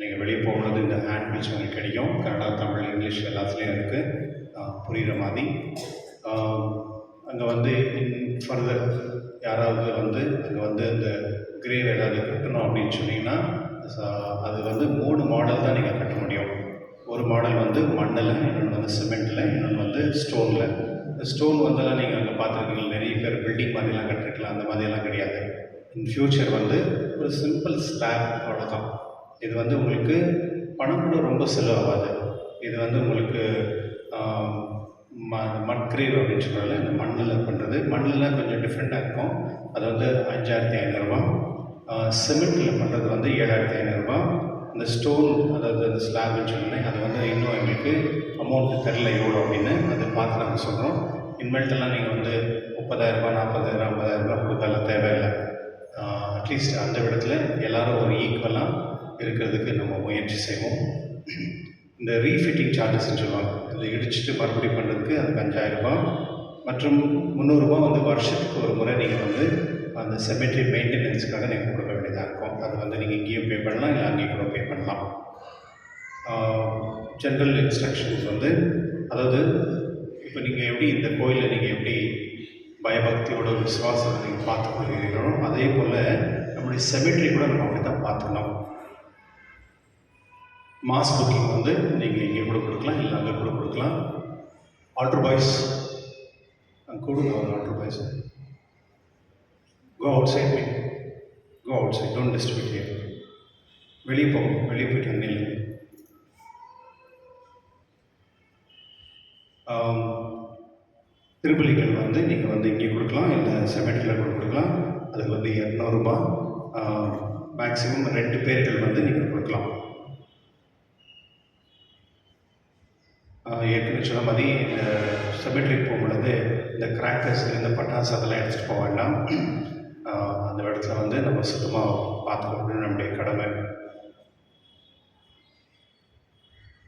நீங்கள் வெளியே போகிறது இந்த ஹேண்ட் பில்ஸ் உங்களுக்கு கிடைக்கும். கன்னடா, தமிழ், இங்கிலீஷ் எல்லாத்துலேயும் இருக்குது, புரிகிற மாதிரி. அங்கே வந்து ஃபர்தர் யாராவது வந்து அங்கே வந்து இந்த கிரேவ் ஏதாவது கட்டணும் அப்படின்னு சொன்னீங்கன்னா அது வந்து 3 மாடல் தான் நீங்கள் கட்ட முடியும். ஒரு மாடல் வந்து மண்ணில், இன்னொன்று வந்து சிமெண்ட்டில், இன்னொன்று வந்து ஸ்டோனில். ஸ்டோன் வந்தெல்லாம் நீங்கள் அங்கே பார்த்துருக்கீங்க, நிறைய பேர் பில்டிங் மாதிரிலாம் கட்டிருக்கலாம். அந்த மாதிரிலாம் கிடையாது. இன் ஃப்யூச்சர் வந்து ஒரு சிம்பிள் ஸ்லாப் அவ்வளோதான். இது வந்து உங்களுக்கு பணம் கூட ரொம்ப செலவாகாது. இது வந்து உங்களுக்கு மட்கிரேவ் அப்படின்னு சொல்கிறாங்க, இந்த மண்ணில் பண்ணுறது. மண்ணில் கொஞ்சம் டிஃப்ரெண்ட்டாக இருக்கும். அது வந்து 5,500 ரூபா. சிமெண்ட்டில் பண்ணுறது வந்து 7,500 ரூபா. இந்த ஸ்டோன், அதாவது அந்த ஸ்லாப்னு சொன்னேன், அது வந்து இன்னும் எங்களுக்கு அமௌண்ட்டு தெரில எவ்வளோ அப்படின்னு. அதை பார்த்து நாங்கள் சொல்கிறோம். இன்வெல்ட்டெல்லாம் நீங்கள் வந்து 30,000 ரூபா, 40,000, 50,000 ரூபா கொடுக்கலாம், தேவையில்லை. அட்லீஸ்ட் அந்த இடத்துல எல்லோரும் ஒரு ஈக்குவலாக இருக்கிறதுக்கு நம்ம முயற்சி செய்வோம். இந்த ரீஃபிட்டிங் சார்ஜஸ்ன்னு சொல்லுவாங்க, இந்த இடிச்சுட்டு மறுபடியும் பண்ணுறதுக்கு அதுக்கு 5,000 ரூபா. மற்றும் 300 ரூபா வந்து வருஷத்துக்கு ஒரு முறை நீங்கள் வந்து அந்த செமெட்ரி மெயின்டெனன்ஸுக்காக நீங்கள் கொடுக்க வேண்டியதாக இருக்கும். அது வந்து நீங்கள் இங்கேயும் பே பண்ணலாம், இல்லை அங்கேயும் கூட பே பண்ணலாம். ஜென்ரல் இன்ஸ்ட்ரக்ஷன்ஸ் வந்து, அதாவது இப்போ நீங்கள் எப்படி இந்த கோயிலில் நீங்கள் எப்படி பயபக்தியோட விசுவாசத்தை நீங்கள் பார்த்துக்கொள்கிறீர்களோ அதே போல் நம்முடைய செமெட்ரி கூட நம்ம அப்படி தான் பார்த்துக்கணும். மாஸ் புக்கிங் வந்து நீங்கள் இங்கே கூட கொடுக்கலாம், இல்லை அங்கே கூட கொடுக்கலாம். ஆல்டர் பாய்ஸ் கொடுங்க, ஒரு alter boys. Go outside me. Go outside. Don't distribute here. வெளியே போகும், வெளியே போயிட்டு வந்தீங்க. திருப்பலிகள் வந்து நீங்கள் வந்து இங்கே கொடுக்கலாம், இல்லை செமெட்ரியில் கூட கொடுக்கலாம். அதுக்கு வந்து 200 ரூபா. மேக்ஸிமம் 2 பேர்கள் வந்து நீங்கள் கொடுக்கலாம். ஏற்கனவே சொன்ன மாதிரி இந்த செமெட்ரிக்கு போகும்பொழுது இந்த கிராக்கர்ஸ், இந்த பட்டாசு அதெல்லாம் எடுத்துகிட்டு போக வேண்டாம். அந்த இடத்துல வந்து நம்ம சுத்தமாக பார்த்துக்கணும், நம்முடைய கடமை.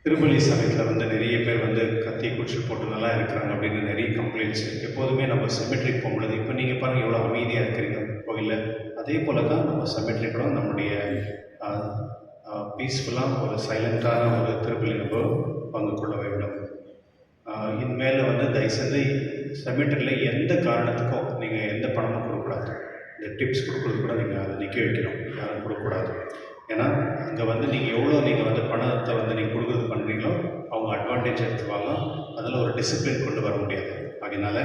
திருப்பலி சமயத்தில் வந்து நிறைய பேர் வந்து கத்தி குச்சி போட்டு நல்லா இருக்கிறாங்க அப்படின்னு நிறைய கம்ப்ளைண்ட்ஸ். எப்போதுமே நம்ம செமெட்ரிக்கு போகும்பொழுது இப்போ நீங்கள் பாருங்கள் எவ்வளோ அமைதியாக இருக்கிறீங்க கோயிலில், அதே போல் தான் நம்ம செமெட்ரி கூட நம்முடைய பீஸ்ஃபுல்லாக ஒரு சைலண்ட்டான ஒரு திருப்பலி நம்ம பங்கு கொள்ள வேண்டும். இனிமேல் வந்து தயவுசெய்து செமெட்ரியில் எந்த காரணத்துக்கும் நீங்கள் எந்த பணமும் கொடுக்கக்கூடாது. இந்த டிப்ஸ் கொடுக்குறது கூட நீங்கள் அதை நிற்க வைக்கணும், யாரும் கொடுக்கக்கூடாது. ஏன்னா அங்கே வந்து நீங்கள் எவ்வளோ நீங்கள் வந்து பணத்தை வந்து நீங்கள் கொடுக்குறது பண்ணுறீங்களோ அவங்க அட்வான்டேஜ் எடுத்துவாங்க, அதில் ஒரு டிசிப்ளின் கொண்டு வர முடியாது. அதனால்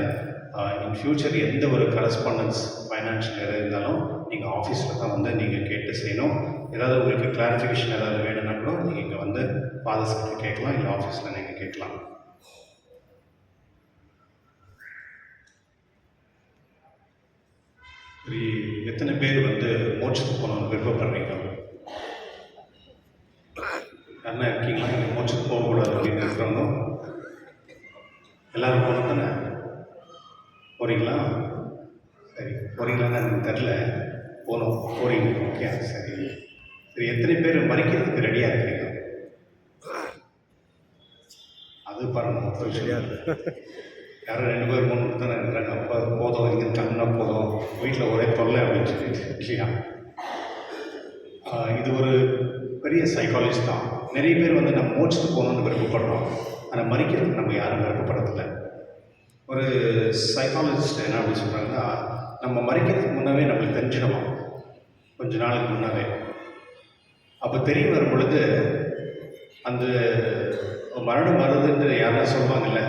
இன் ஃப்யூச்சர் எந்த ஒரு கரஸ்பாண்டன்ஸ் ஃபைனான்ஷியல் எதாவது இருந்தாலும் நீங்கள் ஆஃபீஸில் தான் வந்து நீங்கள் கேட்டு செய்யணும். ஏதாவது உங்களுக்கு கிளாரிஃபிகேஷன் ஏதாவது வேணும்னா கூட நீங்கள் இங்கே வந்து ஃபாதர்ஸ் கிட்ட கேட்கலாம், இல்லை ஆஃபீஸில் நீங்கள் கேட்கலாம். சரி, எத்தனை பேர் வந்து மோட்சத்துக்கு போகணும்னு விருப்பப்படுறீங்க? யாருன்னா இருக்கீங்களா நீங்கள் மோட்சத்துக்கு போகக்கூடாது அப்படின்னு இருக்கிறவங்க? எல்லோரும் போகணும் தானே? போகிறீங்களா? சரி, போகிறீங்களான்னு எனக்கு தெரில. போகணும், போகிறீங்க, ஓகே, சரி. சரி, எத்தனை பேர் மறிக்கிறதுக்கு ரெடியாக இருக்கிறீங்க? அது பாருங்கள், யாரும் 2 பேர் 3 பேர் தானே இருக்கிறாங்க. அப்போ போதும், இங்கே தங்கினா போதும், வீட்டில் ஒரே தொல்லை அப்படின்னு சொல்லிட்டு இல்லையா? இது ஒரு பெரிய சைக்காலஜி தான். நிறைய பேர் வந்து நம்ம மோட்சத்துக்கு போகணுன்னு விருப்பப்படுறோம், ஆனால் மறிக்கிறதுக்கு நம்ம யாரும் விருப்பப்படுறதில்லை. ஒரு சைக்காலஜிஸ்ட் என்ன அப்படின்னு சொல்கிறாங்கன்னா, நம்ம மறிக்கிறதுக்கு முன்னாவே நம்மளுக்கு தெரிஞ்சிடுமா, கொஞ்ச நாளுக்கு முன்னாவே. அப்போ தெரிய வரும் பொழுது அந்த மரணம் வருதுன்ற யாரும் சொல்லுவாங்கல்ல,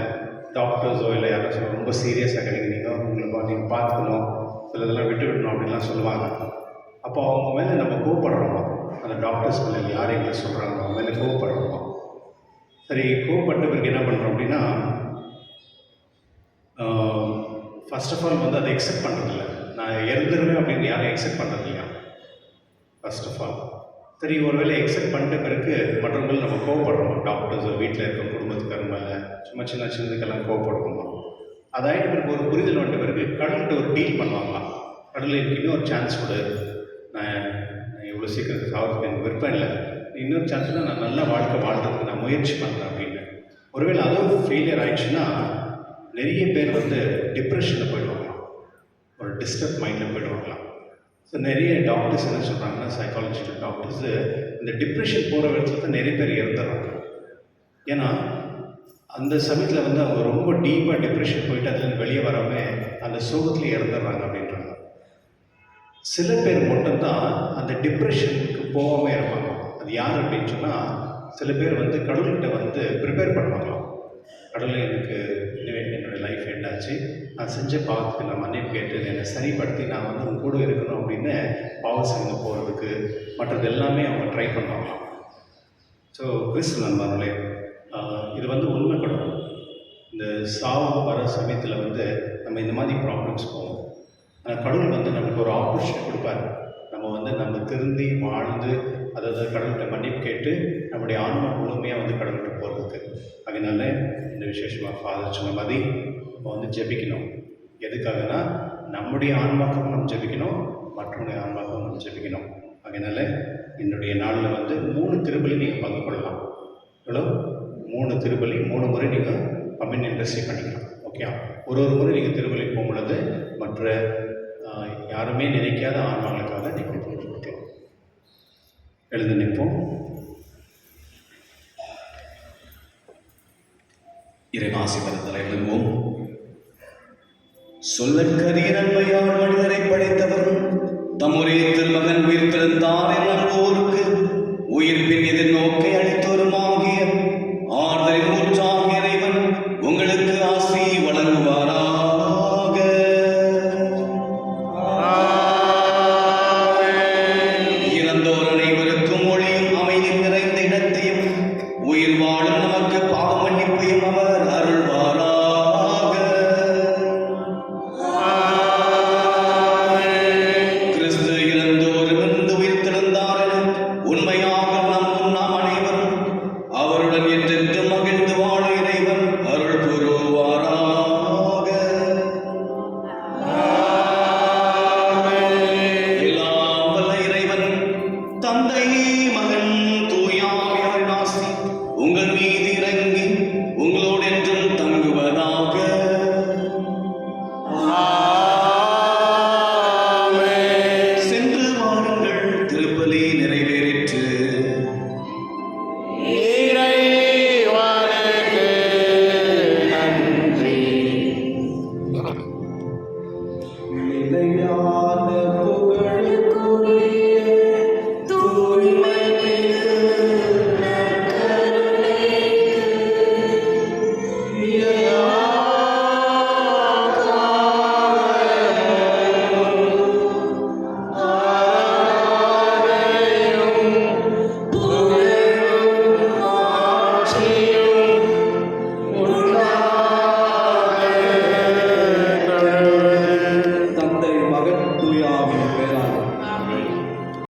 டாக்டர்ஸோ இல்லை யாரும் சொல்லுவாங்க, ரொம்ப சீரியஸாக கிடையாது, நீங்கள் பார்த்துக்கணும், சில இதெல்லாம் விட்டு விடணும் அப்படின்லாம் சொல்லுவாங்க. அப்போ அவங்க மேலே நம்ம கோவப்படுறோமா, அந்த டாக்டர்ஸ் மேலே யார் எங்களை சொல்கிறாங்க அவங்க மேலே கோவப்படுறோமா? சரி, கோவப்பட்ட பிறகு என்ன பண்ணுறோம் அப்படின்னா, ஃபர்ஸ்ட் ஆஃப் ஆல் வந்து அதை எக்ஸெப்ட் பண்ணுறதில்ல. நான் இறந்துருவேன் அப்படின்னு யாரும் எக்ஸெப்ட் பண்ணுறது இல்லையா ஃபர்ஸ்ட் ஆஃப் ஆல். சரி, ஒருவேளை எக்ஸெப்ட் பண்ணிட்ட பிறகு மற்றவர்கள் நம்ம கோவப்படுறோம், டாக்டர்ஸோ வீட்டில் இருக்க குடும்பத்துக்கார மேலே சும்மா சின்னதுக்கெல்லாம் கோவப்படுவோமா? அதாயிட்ட பிறகு ஒரு புரிதல் வந்த பிறகு கடவுள்கிட்ட ஒரு டீல் பண்ணுவாங்களாம். கடவுள் எனக்கு இன்னொரு சான்ஸ் கொடு, நான் இவ்வளோ சீக்கிரம் சாகிறதுக்கு எனக்கு விருப்பம் இல்லை, இன்னொரு சான்ஸ்னால் நான் நல்ல வாழ்க்கை வாழ்கிறதுக்கு நான் முயற்சி பண்ணுறேன் அப்படின்னு. ஒருவேளை அதுவும் ஃபெயிலியர் ஆயிடுச்சுன்னா நிறைய பேர் வந்து டிப்ரெஷனில் போயிடுவாங்களாம், ஒரு டிஸ்டர்ப் மைண்டில் போயிடுவாங்களாம். ஸோ நிறைய டாக்டர்ஸ் என்ன சொல்கிறாங்கன்னா, சைக்காலஜிஸ்ட் டாக்டர்ஸு இந்த டிப்ரெஷன் போகிற இடத்துல தான் நிறைய பேர் இறந்துடுறாங்க. ஏன்னா அந்த சமயத்தில் வந்து அவங்க ரொம்ப டீப்பாக டிப்ரெஷன் போயிட்டு அதுலேருந்து வெளியே வராமல் அந்த சோகத்துலேயே இறந்துடுறாங்க அப்படின்றாங்க. சில பேர் மட்டும்தான் அந்த டிப்ரெஷனுக்கு போகாமல் இருப்பாங்க. அது யார் அப்படின்னு சொன்னால், சில பேர் வந்து கடவுள்கிட்ட வந்து ப்ரிப்பேர் பண்ணுவாங்களாம். கடவுளை எனக்கு என்னுடைய லைஃப் என்னாச்சு, நான் செஞ்ச பாவத்துக்கு நான் மன்னிப்பு கேட்டு என்னை சரிப்படுத்தி நான் வந்து உங்க கூட இருக்கணும் அப்படின்னு பாவம் செய்து போகிறதுக்கு மற்றது எல்லாமே அவங்க ட்ரை பண்ணுவாங்களாம். ஸோ கிறிஸ்து நண்பர்களே, இது வந்து உண்மை கடவுள். இந்த சாவு வர சமயத்தில் வந்து நம்ம இந்த மாதிரி ப்ராப்ளம்ஸ் போவோம். ஆனால் கடவுள் வந்து நமக்கு ஒரு ஆப்பர்ச்சுனிட்டி கொடுப்பார். நம்ம திருந்தி வாழ்ந்து அதாவது கடவுள்கிட்ட மன்னிப்பு கேட்டு நம்முடைய ஆன்மா முழுமையாக வந்து கடவுள்கிட்ட போகிறதுக்கு. அதனால இந்த விசேஷமாக ஃபாதர் சொன்ன மாதிரி நம்ம வந்து ஜெபிக்கணும். எதுக்காகனா நம்முடைய ஆன்மாக்கவும் நம்ம ஜெபிக்கணும், மற்றவங்களுடைய ஆன்மாக்கவும் நம்ம ஜெபிக்கணும். அதனால என்னுடைய நாளில் வந்து 3 திருப்பலி நீங்கள் பங்கு கொள்ளலாம். எவ்வளோ 3 திருப்பலி 3 முறை நீங்கள் கம்யூனியன் ரிசீவ் பண்ணிக்கலாம். ஓகே, ஒரு முறை நீங்கள் திருப்பலி போகும்பொழுது மற்ற யாருமே நினைக்காத ஆன்மாக்களுக்காக நீங்கள் கொடுக்கலாம். எழுந்து நிற்போம். இறைவாசிபரத்தில் எழுதுவோம். சொல்லற்கரிய நன்மையால் மனிதரை படைத்தவரும் தம்முடைய திருமகன்